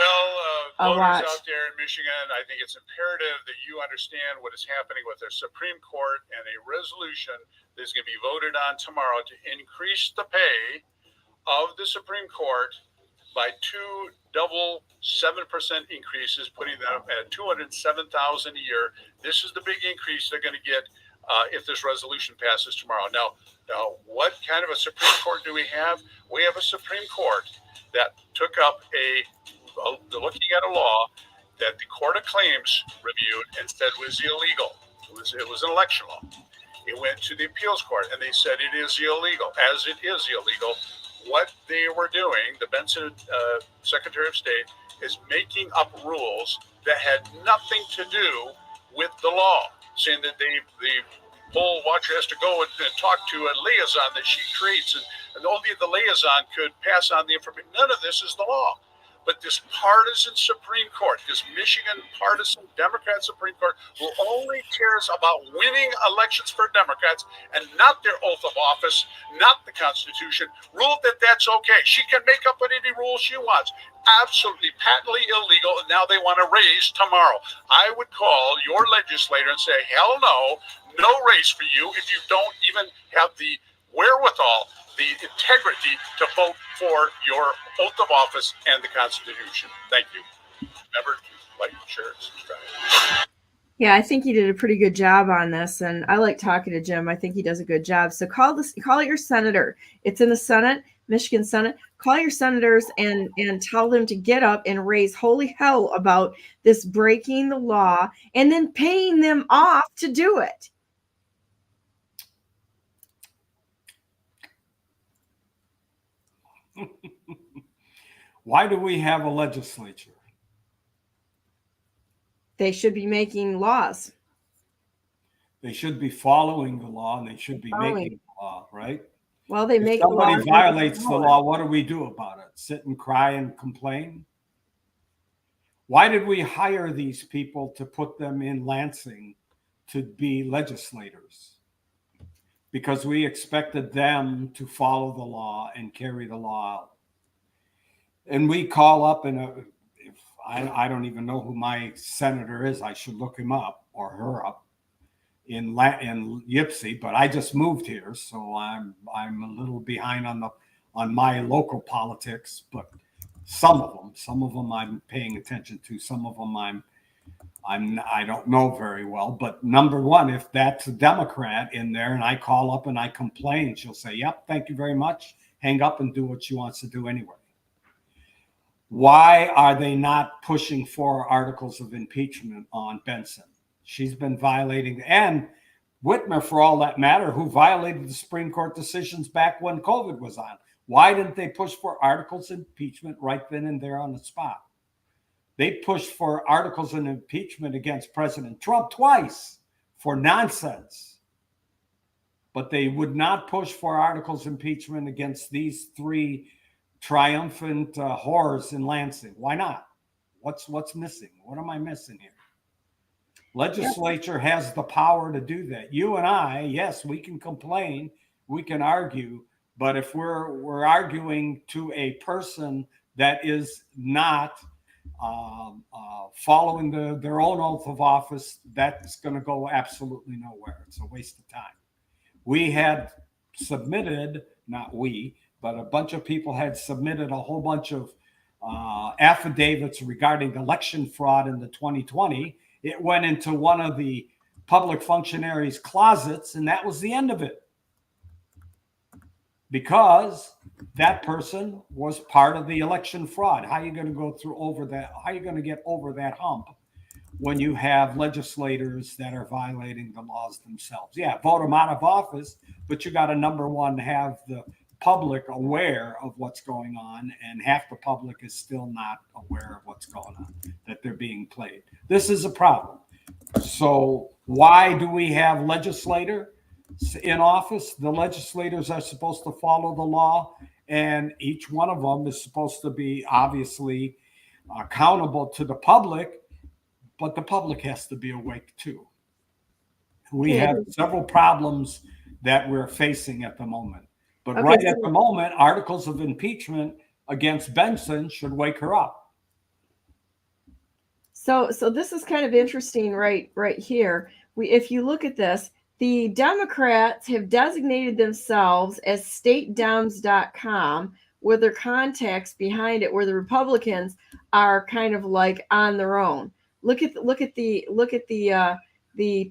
watch. out there in Michigan, I think it's imperative that you understand what is happening with our Supreme Court and a resolution that is going to be voted on tomorrow to increase the pay of the Supreme Court by 2 double 7% increases, putting them at $207,000 a year. This is the big increase they're going to get if this resolution passes tomorrow. Now, what kind of a Supreme Court do we have? We have a Supreme Court that took up looking at a law that the Court of Claims reviewed and said was illegal. It was an election law. It went to the appeals court and they said it is illegal. As it is illegal, what they were doing, the Benson Secretary of State, is making up rules that had nothing to do with the law, saying that the poll watcher has to go and talk to a liaison that she creates, and only the liaison could pass on the information. None of this is the law. But this partisan Supreme Court, this Michigan partisan Democrat Supreme Court, who only cares about winning elections for Democrats and not their oath of office, not the Constitution, ruled that that's okay. She can make up any rules she wants. Absolutely patently illegal, and now they want to raise tomorrow. I would call your legislator and say, hell no raise for you if you don't even have the wherewithal, the integrity to vote for your oath of office and the Constitution. Thank you. Remember to like, share, subscribe. Yeah, I think he did a pretty good job on this, and I like talking to Jim. I think he does a good job. So call your senator. It's in the Senate, Michigan Senate. Call your senators and tell them to get up and raise holy hell about this breaking the law and then paying them off to do it. Why do we have a legislature? They should be making laws. They should be following the law, and they should be making the law, right? Well, they make the law. If somebody violates the law, what do we do about it? Sit and cry and complain? Why did we hire these people to put them in Lansing to be legislators? Because we expected them to follow the law and carry the law out. And we call up, and I don't even know who my senator is. I should look him up or her up in Ypsi, but I just moved here, so I'm a little behind on my local politics. But some of them I'm paying attention to. Some of them I don't know very well. But number one, if that's a Democrat in there and I call up and I complain, she'll say, "Yep, thank you very much. Hang up and do what she wants to do anyway." Why are they not pushing for articles of impeachment on Benson? She's been violating, and Whitmer, for all that matter, who violated the Supreme Court decisions back when COVID was on. Why didn't they push for articles of impeachment right then and there on the spot? They pushed for articles of impeachment against President Trump twice for nonsense. but they would not push for articles of impeachment against these three triumphant whores in Lansing. Why not? What's missing? What am I missing here? Legislature has the power to do that. You and I, yes, we can complain, we can argue, but if we're arguing to a person that is not following their own oath of office, that's going to go absolutely nowhere. It's a waste of time. We had submitted, not we, but a bunch of people had submitted a whole bunch of affidavits regarding election fraud in the 2020. It went into one of the public functionaries' closets, and that was the end of it. Because that person was part of the election fraud. How are you going to go through over that? How are you going to get over that hump when you have legislators that are violating the laws themselves? Yeah, vote them out of office, but you got to, number one, have the public aware of what's going on, and half the public is still not aware of what's going on, that they're being played. This is a problem. So why do we have legislator in office? The legislators are supposed to follow the law, and each one of them is supposed to be obviously accountable to the public, but the public has to be awake too. We have several problems that we're facing at the moment. But right at the moment, articles of impeachment against Benson should wake her up. So this is kind of interesting right here. If you look at this, the Democrats have designated themselves as statedems.com with their contacts behind it, where the Republicans are kind of like on their own. Look at the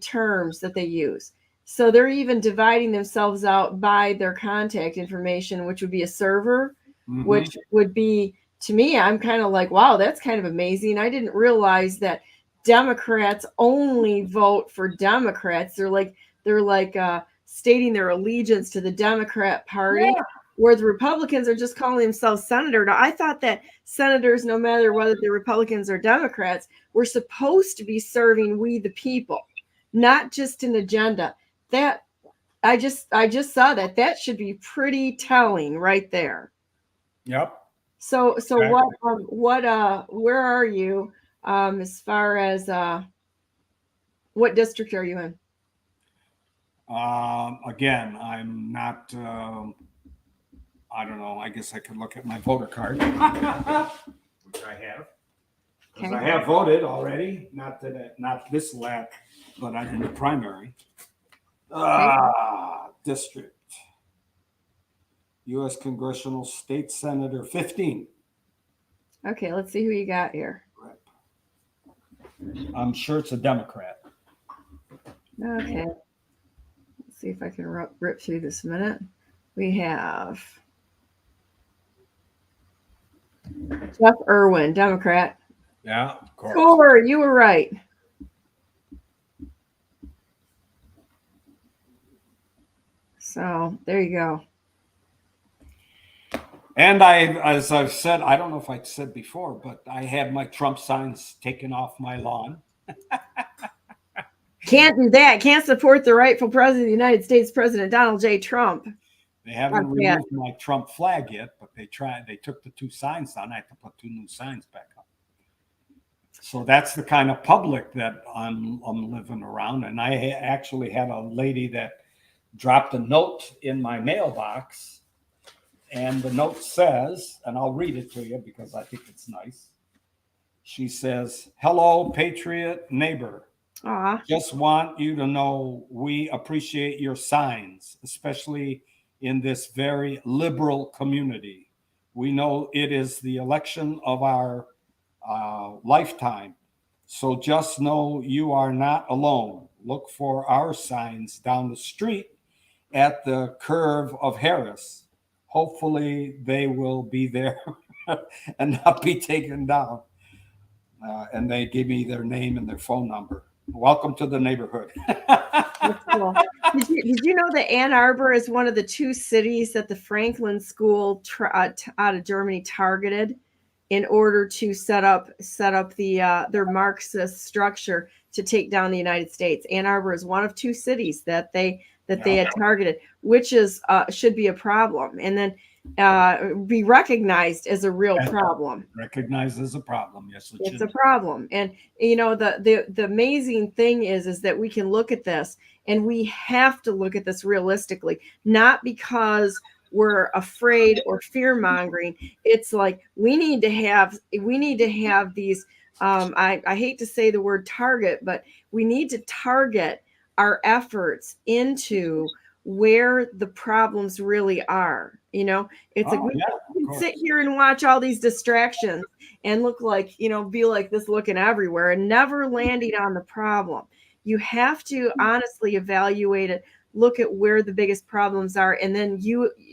terms that they use. So they're even dividing themselves out by their contact information, which would be a server, which would be, to me, I'm kind of like, wow, that's kind of amazing. I didn't realize that Democrats only vote for Democrats. They're like stating their allegiance to the Democrat Party, where the Republicans are just calling themselves senator. Now, I thought that senators, no matter whether they're Republicans or Democrats, were supposed to be serving we the people, not just an agenda. That I just saw that should be pretty telling right there. Yep. So where are you as far as what district are you in? Again, I'm not, I don't know. I guess I could look at my voter card, which I have. Because I have voted already, not this lap, but in the primary. District. U.S. Congressional State Senator 15. Okay, let's see who you got here. I'm sure it's a Democrat. Okay. Let's see if I can rip through this a minute. We have Jeff Irwin, Democrat. Yeah, of course. Score, you were right. So there you go. And as I've said, I don't know if I said before, but I had my Trump signs taken off my lawn. Can't do that. Can't support the rightful president of the United States, President Donald J. Trump. They haven't removed my Trump flag yet, but they took the two signs down. I have to put two new signs back up. So that's the kind of public that I'm living around. And I actually had a lady that dropped a note in my mailbox, and the note says, and I'll read it to you because I think it's nice. She says, "Hello, patriot neighbor. Just want you to know we appreciate your signs, especially in this very liberal community. We know it is the election of our lifetime. So just know you are not alone. Look for our signs down the street at the curve of Harris. Hopefully they will be there and not be taken down." And they gave me their name and their phone number. Welcome to the neighborhood. That's cool. Did you know that Ann Arbor is one of the two cities that the Franklin School out of Germany targeted in order to set up their Marxist structure to take down the United States? Ann Arbor is one of two cities that they that they had targeted, which is should be a problem, and then be recognized as a real problem. Recognized as a problem, yes, it's a problem. And you know, the amazing thing is that we can look at this, and we have to look at this realistically, not because we're afraid or fear mongering. It's like we need to have these. I hate to say the word target, but we need to target our efforts into where the problems really are. You know, it's like we can sit here and watch all these distractions and look like, you know, be like this looking everywhere and never landing on the problem. You have to honestly evaluate it, look at where the biggest problems are, and then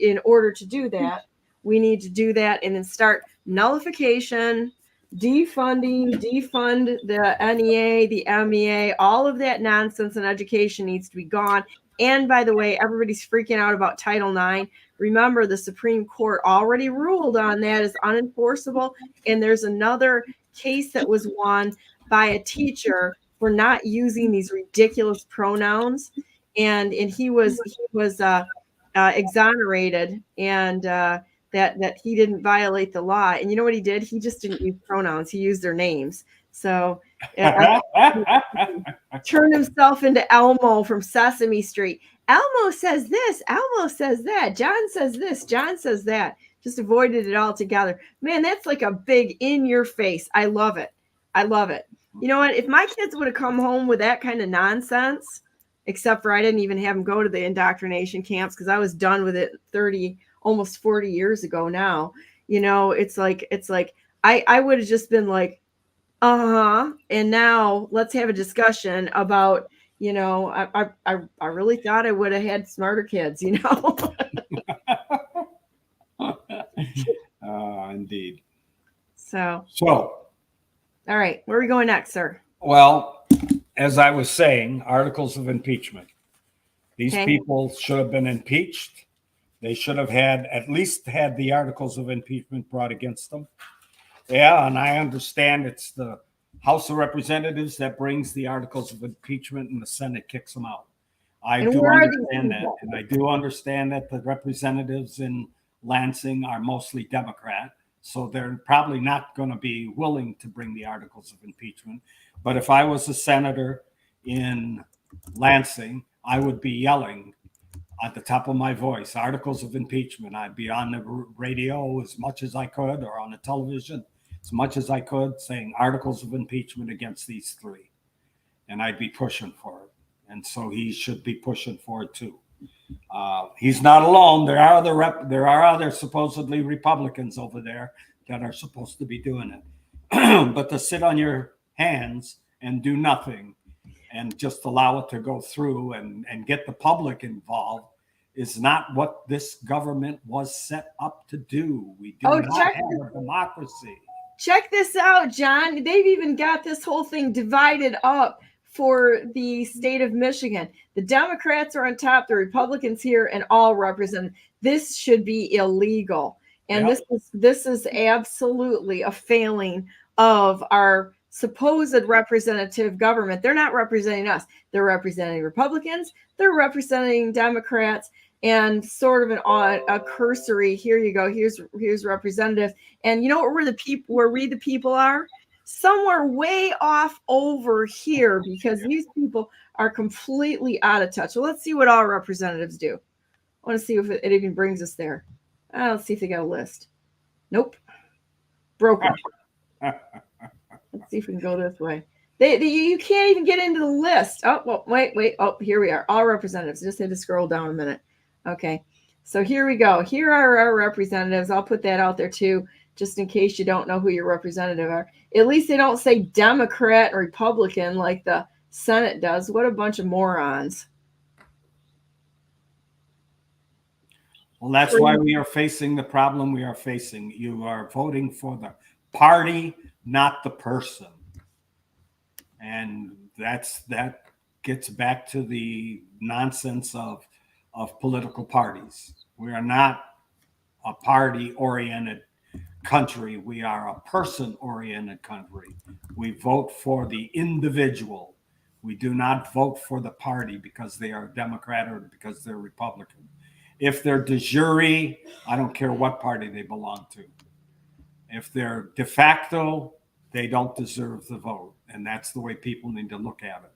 in order to do that, we need to do that and then start nullification, defund the NEA, the MEA, all of that nonsense in education needs to be gone. And by the way, everybody's freaking out about Title IX. Remember, the Supreme Court already ruled on that as unenforceable. And there's another case that was won by a teacher for not using these ridiculous pronouns. And he was exonerated, and that he didn't violate the law. And you know what he did? He just didn't use pronouns. He used their names. So turned himself into Elmo from Sesame Street. Elmo says this, Elmo says that, John says this, John says that. Just avoided it altogether. Man, that's like a big in your face. I love it. I love it. You know what? If my kids would have come home with that kind of nonsense, except for I didn't even have them go to the indoctrination camps because I was done with it almost 40 years ago now. You know, it's like I would have just been like, and now let's have a discussion about, you know, I really thought I would have had smarter kids, you know. Indeed. So all right, where are we going next, sir? Well, as I was saying, articles of impeachment. These people should have been impeached. They should have at least had the articles of impeachment brought against them. Yeah, and I understand it's the House of Representatives that brings the articles of impeachment and the Senate kicks them out. I do understand that. And I do understand that the representatives in Lansing are mostly Democrat. So they're probably not going to be willing to bring the articles of impeachment. But if I was a senator in Lansing, I would be yelling at the top of my voice, articles of impeachment. I'd be on the radio as much as I could, or on the television as much as I could, saying articles of impeachment against these three. And I'd be pushing for it. And so he should be pushing for it too. He's not alone. There are other supposedly Republicans over there that are supposed to be doing it. But to sit on your hands and do nothing and just allow it to go through and get the public involved is not what this government was set up to do. We do not have a democracy. Check this out, John. They've even got this whole thing divided up for the state of Michigan. The Democrats are on top, the Republicans here, and all represented. This should be illegal. And this is absolutely a failing of our supposed representative government. They're not representing us. They're representing Republicans. They're representing Democrats, and sort of a cursory, here you go, here's representatives. And you know where we the people are? Somewhere way off over here, because these people are completely out of touch. So let's see what all representatives do. I want to see if it even brings us there. Let's see if they got a list. Nope. Broken. Let's see if we can go this way. You can't even get into the list. Oh, well, wait. Oh, here we are. All representatives. Just had to scroll down a minute. Okay. So here we go. Here are our representatives. I'll put that out there too, just in case you don't know who your representative are. At least they don't say Democrat or Republican like the Senate does. What a bunch of morons. Well, that's why we are facing the problem we are facing. You are voting for the party, not the person. And that gets back to the nonsense of political parties. We are not a party-oriented country. We are a person-oriented country. We vote for the individual. We do not vote for the party because they are Democrat or because they're Republican. If they're de jure, I don't care what party they belong to. If they're de facto, they don't deserve the vote. And that's the way people need to look at it.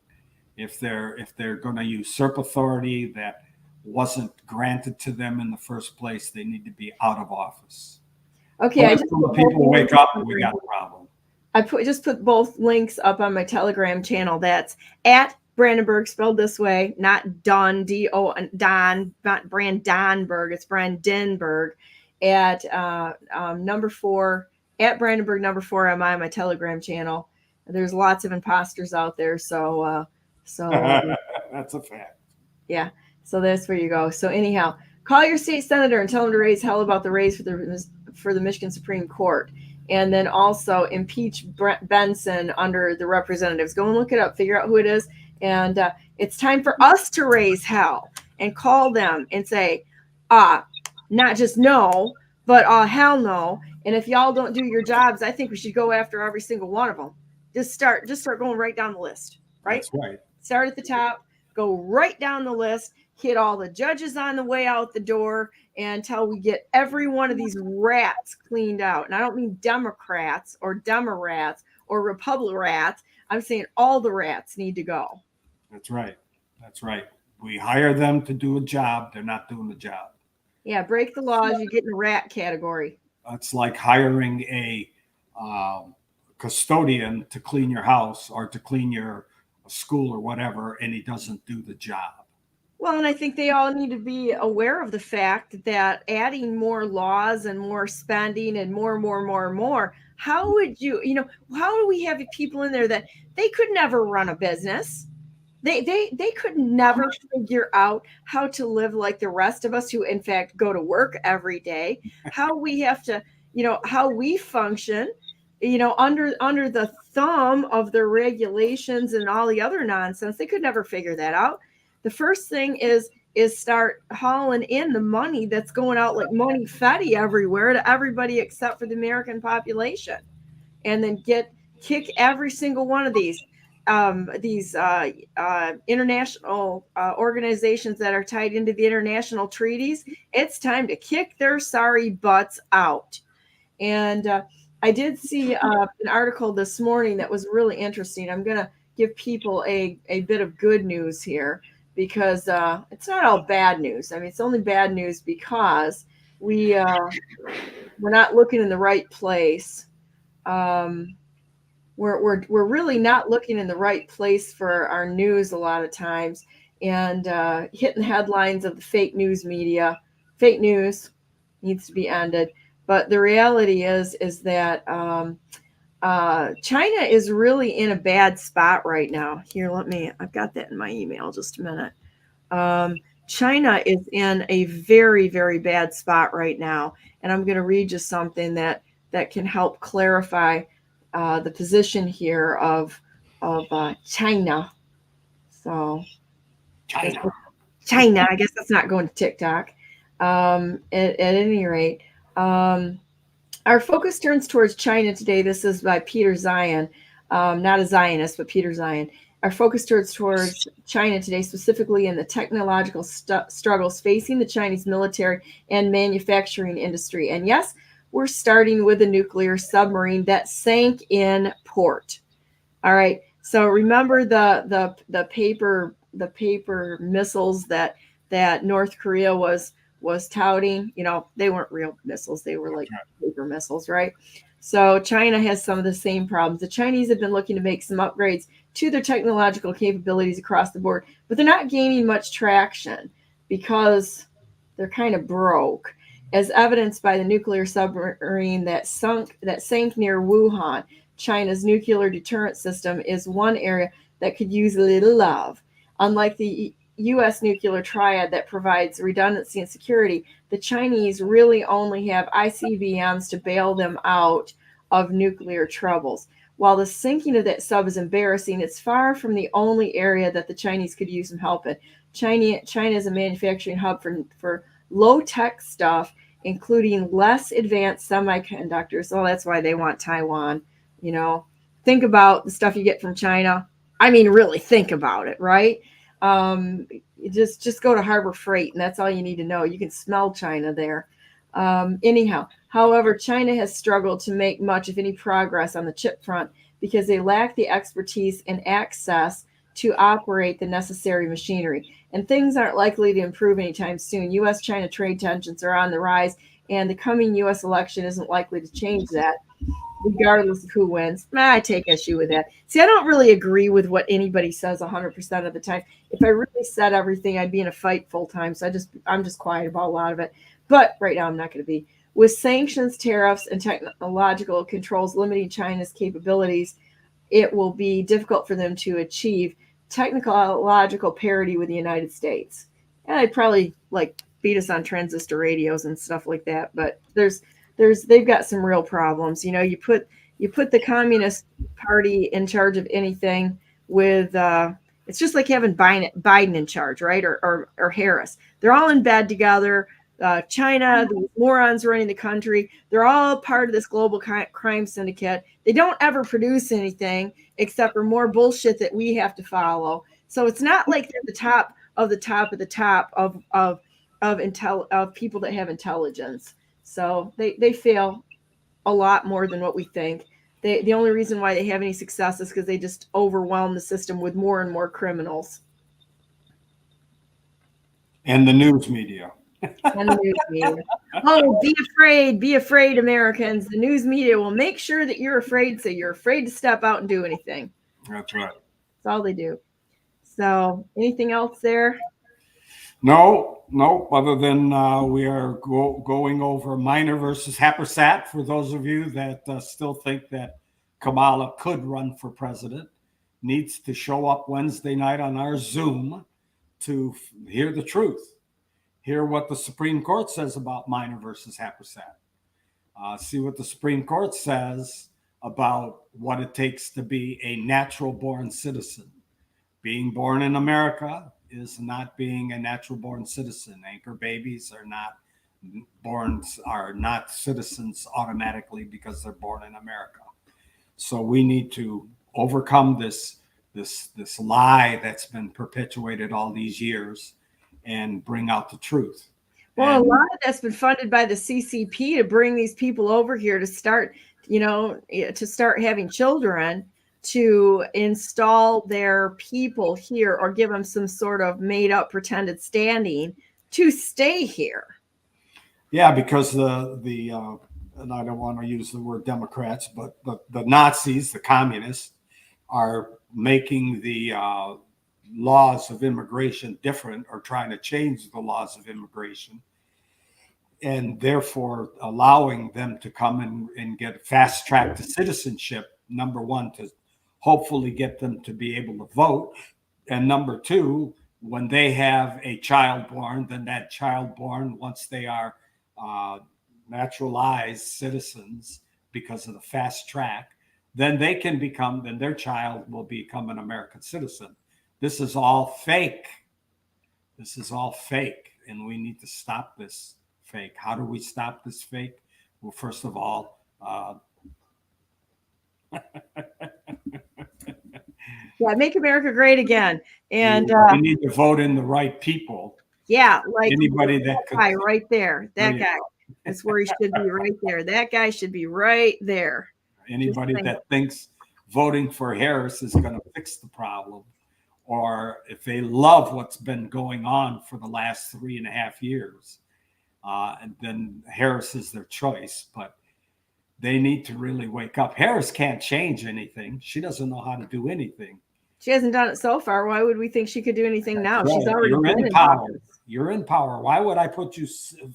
If they're going to usurp authority that wasn't granted to them in the first place, they need to be out of office. Okay, But when people wake up, we got a problem. I just put both links up on my Telegram channel. That's at Brandenburg, spelled this way, not Don, Don, not Brandenburg. It's Brandenburg at number 4 at Brandenburg number 4. I'm on my Telegram channel. There's lots of imposters out there, so That's a fact. Yeah, so that's where you go. So anyhow, call your state senator and tell them to raise hell about the race for the Michigan Supreme Court. And then also impeach Benson under the representatives. Go and look it up, figure out who it is. And it's time for us to raise hell and call them and say, not just no, but hell no. And if y'all don't do your jobs, I think we should go after every single one of them. Just start going right down the list, right? That's right. Start at the top, go right down the list, hit all the judges on the way out the door until we get every one of these rats cleaned out. And I don't mean Democrats or Demorats or Republic rats. I'm saying all the rats need to go. That's right. That's right. We hire them to do a job. They're not doing the job. Yeah, break the laws. You get in the rat category. It's like hiring a custodian to clean your house or to clean your school or whatever, and he doesn't do the job. Well, and I think they all need to be aware of the fact that adding more laws and more spending and more, how would how do we have people in there that they could never run a business? They could never figure out how to live like the rest of us who, in fact, go to work every day, how we have to, how we function, under the thumb of the regulations and all the other nonsense. They could never figure that out. The first thing is start hauling in the money that's going out like money fetty everywhere to everybody except for the American population, and then kick every single one of these international organizations that are tied into the international treaties. It's time to kick their sorry butts out. And I did see an article this morning that was really interesting. I'm going to give people a bit of good news here, because it's not all bad news. I mean, it's only bad news because we're not looking in the right place. We're really not looking in the right place for our news a lot of times, and hitting headlines of the fake news media. Fake news needs to be ended. But the reality is that China is really in a bad spot right now. Here, I've got that in my email, just a minute. China is in a very, very bad spot right now. And I'm going to read you something that can help clarify the position here of China. So China, I guess that's not going to TikTok. At any rate, our focus turns towards China today. This is by Peter Zion, not a Zionist, but Peter Zion. Our focus turns towards China today, specifically in the technological struggles facing the Chinese military and manufacturing industry. And yes, we're starting with a nuclear submarine that sank in port. All right. So remember the paper missiles that North Korea was touting. They weren't real missiles. They were like paper missiles, right? So China has some of the same problems. The Chinese have been looking to make some upgrades to their technological capabilities across the board, but they're not gaining much traction because they're kind of broke, as evidenced by the nuclear submarine that sank near Wuhan. China's nuclear deterrent system is one area that could use a little love. Unlike the U.S. nuclear triad that provides redundancy and security, the Chinese really only have ICBMs to bail them out of nuclear troubles. While the sinking of that sub is embarrassing, it's far from the only area that the Chinese could use some help in. China is a manufacturing hub for low-tech stuff, including less advanced semiconductors. So that's why they want Taiwan. Think about the stuff you get from China. I mean, really think about it, right? You just go to Harbor Freight, and that's all you need to know. You can smell China there. Anyhow, however, China has struggled to make much, if any, progress on the chip front because they lack the expertise and access to operate the necessary machinery. And things aren't likely to improve anytime soon. U.S.-China trade tensions are on the rise, and the coming U.S. election isn't likely to change that, regardless of who wins. I take issue with that. See, I don't really agree with what anybody says 100% of the time. If I really said everything, I'd be in a fight full time. So I'm just quiet about a lot of it. But right now, I'm not going to be. With sanctions, tariffs, and technological controls limiting China's capabilities, it will be difficult for them to achieve technological parity with the United States. And I'd probably beat us on transistor radios and stuff like that. But they've got some real problems. You put the Communist Party in charge of anything with it's just like having Biden in charge, right? Or Harris. They're all in bed together. China, the morons running the country, they're all part of this global crime syndicate. They don't ever produce anything except for more bullshit that we have to follow. So it's not like they're the top of the top of the top of people that have intelligence. So they fail a lot more than what we think. The only reason why they have any success is because they just overwhelm the system with more and more criminals. And the news media. And the news media. Oh, be afraid, Americans. The news media will make sure that you're afraid, so you're afraid to step out and do anything. That's right. That's all they do. So, anything else there? No, other than we are going over Minor versus Happersat. For those of you that still think that Kamala could run for president, needs to show up Wednesday night on our Zoom to hear the truth. Hear what the Supreme Court says about Minor versus Happersat. See what the Supreme Court says about what it takes to be a natural-born citizen. Being born in America is not being a natural-born citizen. Anchor babies are not citizens automatically because they're born in America. So we need to overcome this lie that's been perpetuated all these years and bring out the truth. Well, a lot of that's been funded by the CCP to bring these people over here to start having children, to install their people here or give them some sort of made up pretended standing to stay here. Yeah, because the and I don't want to use the word Democrats, but the Nazis, the communists, are making the laws of immigration different, or trying to change the laws of immigration, and therefore allowing them to come and get fast track to citizenship. Number one, to hopefully get them to be able to vote. And number two, when they have a child born, then that child born, once they are naturalized citizens because of the fast track, then their child will become an American citizen. This is all fake. And we need to stop this fake. How do we stop this fake? Well, first of all, make America great again. And we need to vote in the right people. Yeah, like anybody that guy right there. That guy. That's where he should be, right there. That guy should be right there. Anybody that thinks voting for Harris is going to fix the problem, or if they love what's been going on for the last 3.5 years, and then Harris is their choice. But they need to really wake up. Harris can't change anything. She doesn't know how to do anything. She hasn't done it so far. Why would we think she could do anything now? Right. She's already been in power. You're in power. Why would I put you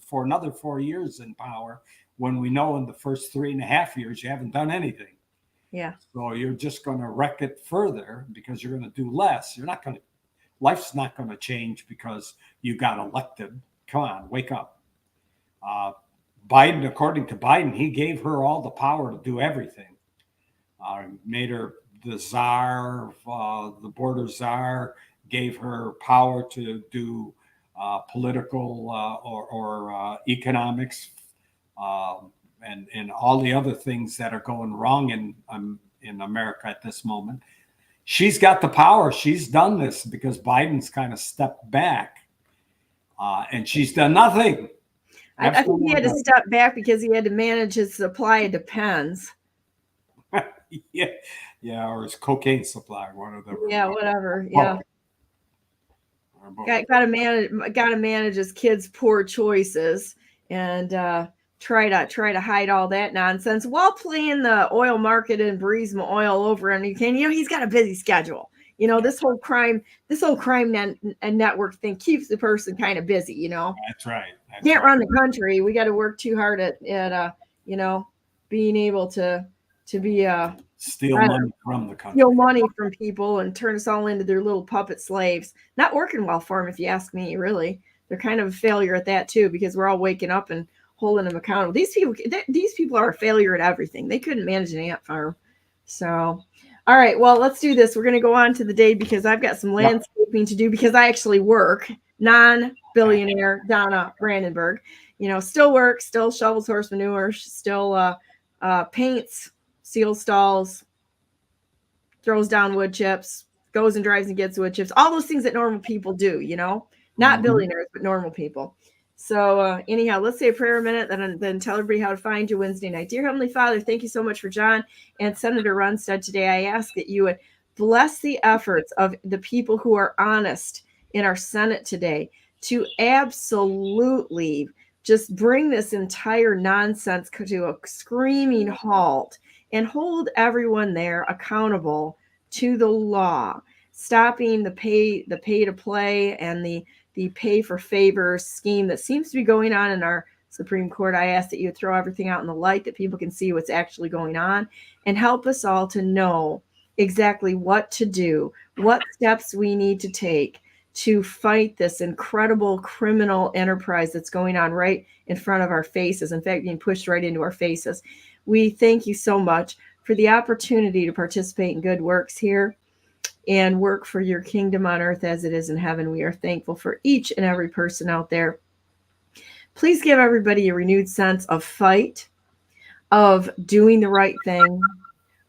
for another 4 years in power when we know in the first 3.5 years you haven't done anything? Yeah. So you're just going to wreck it further because you're going to do less. Life's not going to change because you got elected. Come on, wake up. Biden, according to Biden, he gave her all the power to do everything. Made her the czar, the border czar, gave her power to do political or economics, and all the other things that are going wrong in America at this moment. she's got the power. She's done this because Biden's kind of stepped back, and she's done nothing. I think he had to step back because he had to manage his supply of Depends. Yeah, or his cocaine supply, one of them. Yeah, whatever. Yeah. Got to manage his kids' poor choices and try to hide all that nonsense while playing the oil market and Burisma oil over on Ukraine. He's got a busy schedule. This whole crime network thing keeps the person kind of busy. That's right. Can't run the country. We got to work too hard at being able to be steal money from the country. Steal money from people and turn us all into their little puppet slaves. Not working well for them, if you ask me, really. They're kind of a failure at that, too, because we're all waking up and holding them accountable. These people are a failure at everything. They couldn't manage an ant farm. So, all right, well, let's do this. We're going to go on to the day because I've got some landscaping to do because I actually work. Non-billionaire Donna Brandenburg. Still works, still shovels horse manure, still paints, seal stalls, throws down wood chips, goes and drives and gets wood chips, all those things that normal people do, not billionaires, but normal people. So anyhow, let's say a prayer a minute, then tell everybody how to find you Wednesday night. Dear Heavenly Father, thank you so much for John and Senator Runstead today. I ask that you would bless the efforts of the people who are honest in our Senate today to absolutely just bring this entire nonsense to a screaming halt and hold everyone there accountable to the law, stopping the pay to play and the pay for favors scheme that seems to be going on in our Supreme Court. I ask that you throw everything out in the light that people can see what's actually going on and help us all to know exactly what to do, what steps we need to take to fight this incredible criminal enterprise that's going on right in front of our faces. In fact, being pushed right into our faces. We thank you so much for the opportunity to participate in good works here and work for your kingdom on earth as it is in heaven. We are thankful for each and every person out there. Please give everybody a renewed sense of fight, of doing the right thing,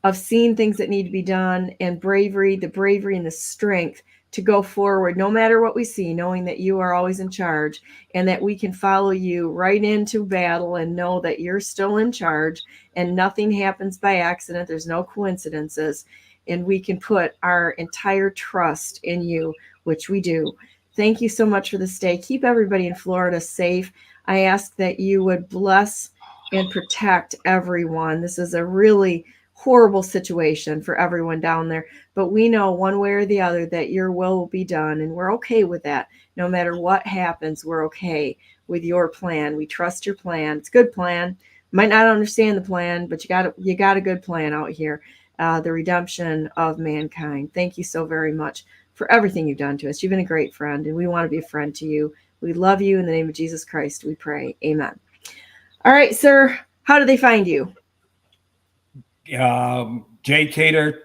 of seeing things that need to be done, and bravery, the bravery and the strength to go forward, no matter what we see, knowing that you are always in charge and that we can follow you right into battle and know that you're still in charge and nothing happens by accident. There's no coincidences, and we can put our entire trust in you, which we do. Thank you so much for this day. Keep everybody in Florida safe. I ask that you would bless and protect everyone. This is a really horrible situation for everyone down there, but we know one way or the other that your will be done, and we're okay with that. No matter what happens, we're okay with your plan. We trust your plan. It's a good plan. Might not understand the plan, but you got a good plan out here. The redemption of mankind. Thank you so very much for everything you've done to us. You've been a great friend, and we want to be a friend to you. We love you. In the name of Jesus Christ, we pray. Amen. All right, sir. How do they find you? J. Tater.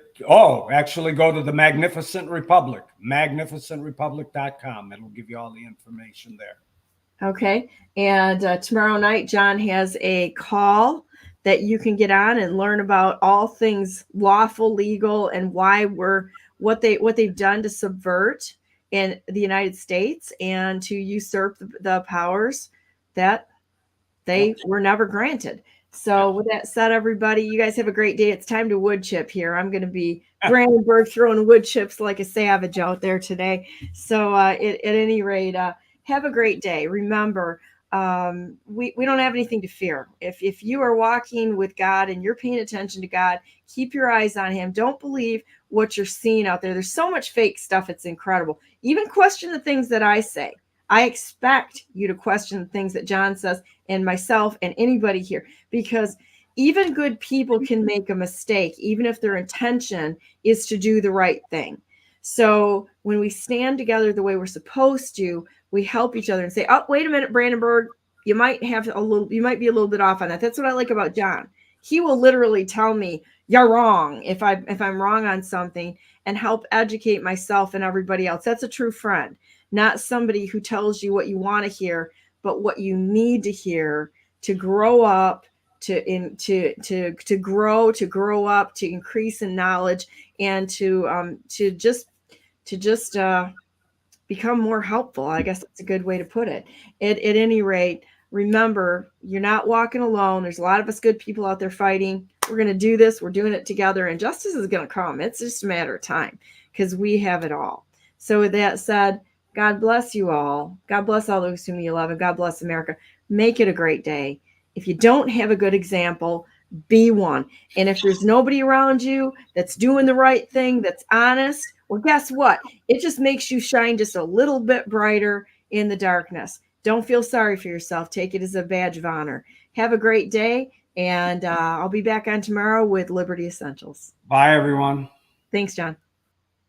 Actually go to the Magnificent Republic, magnificentrepublic.com. It'll give you all the information there. Okay. And tomorrow night, John has a call that you can get on and learn about all things lawful, legal, and why what they've done to subvert in the United States and to usurp the powers that they were never granted. So with that said, everybody, you guys have a great day. It's time to wood chip here. I'm going to be Brandenburg throwing wood chips like a savage out there today. So at any rate, have a great day. Remember, we don't have anything to fear. If you are walking with God and you're paying attention to God, keep your eyes on him. Don't believe what you're seeing out there. There's so much fake stuff. It's incredible. Even question the things that I say. I expect you to question the things that John says and myself and anybody here, because even good people can make a mistake, even if their intention is to do the right thing. So when we stand together the way we're supposed to, we help each other and say, oh, wait a minute, Brandenburg, you might be a little bit off on that. That's what I like about John. He will literally tell me you're wrong if I'm wrong on something and help educate myself and everybody else. That's a true friend. Not somebody who tells you what you want to hear, but what you need to hear to grow up, to grow up, to increase in knowledge, and to just become more helpful. I guess that's a good way to put it. At any rate, remember, you're not walking alone. There's a lot of us good people out there fighting. We're going to do this. We're doing it together, and justice is going to come. It's just a matter of time because we have it all. So with that said, God bless you all. God bless all those whom you love, and God bless America. Make it a great day. If you don't have a good example, be one. And if there's nobody around you that's doing the right thing, that's honest, well, guess what? It just makes you shine just a little bit brighter in the darkness. Don't feel sorry for yourself. Take it as a badge of honor. Have a great day, and I'll be back on tomorrow with Liberty Essentials. Bye, everyone. Thanks, John.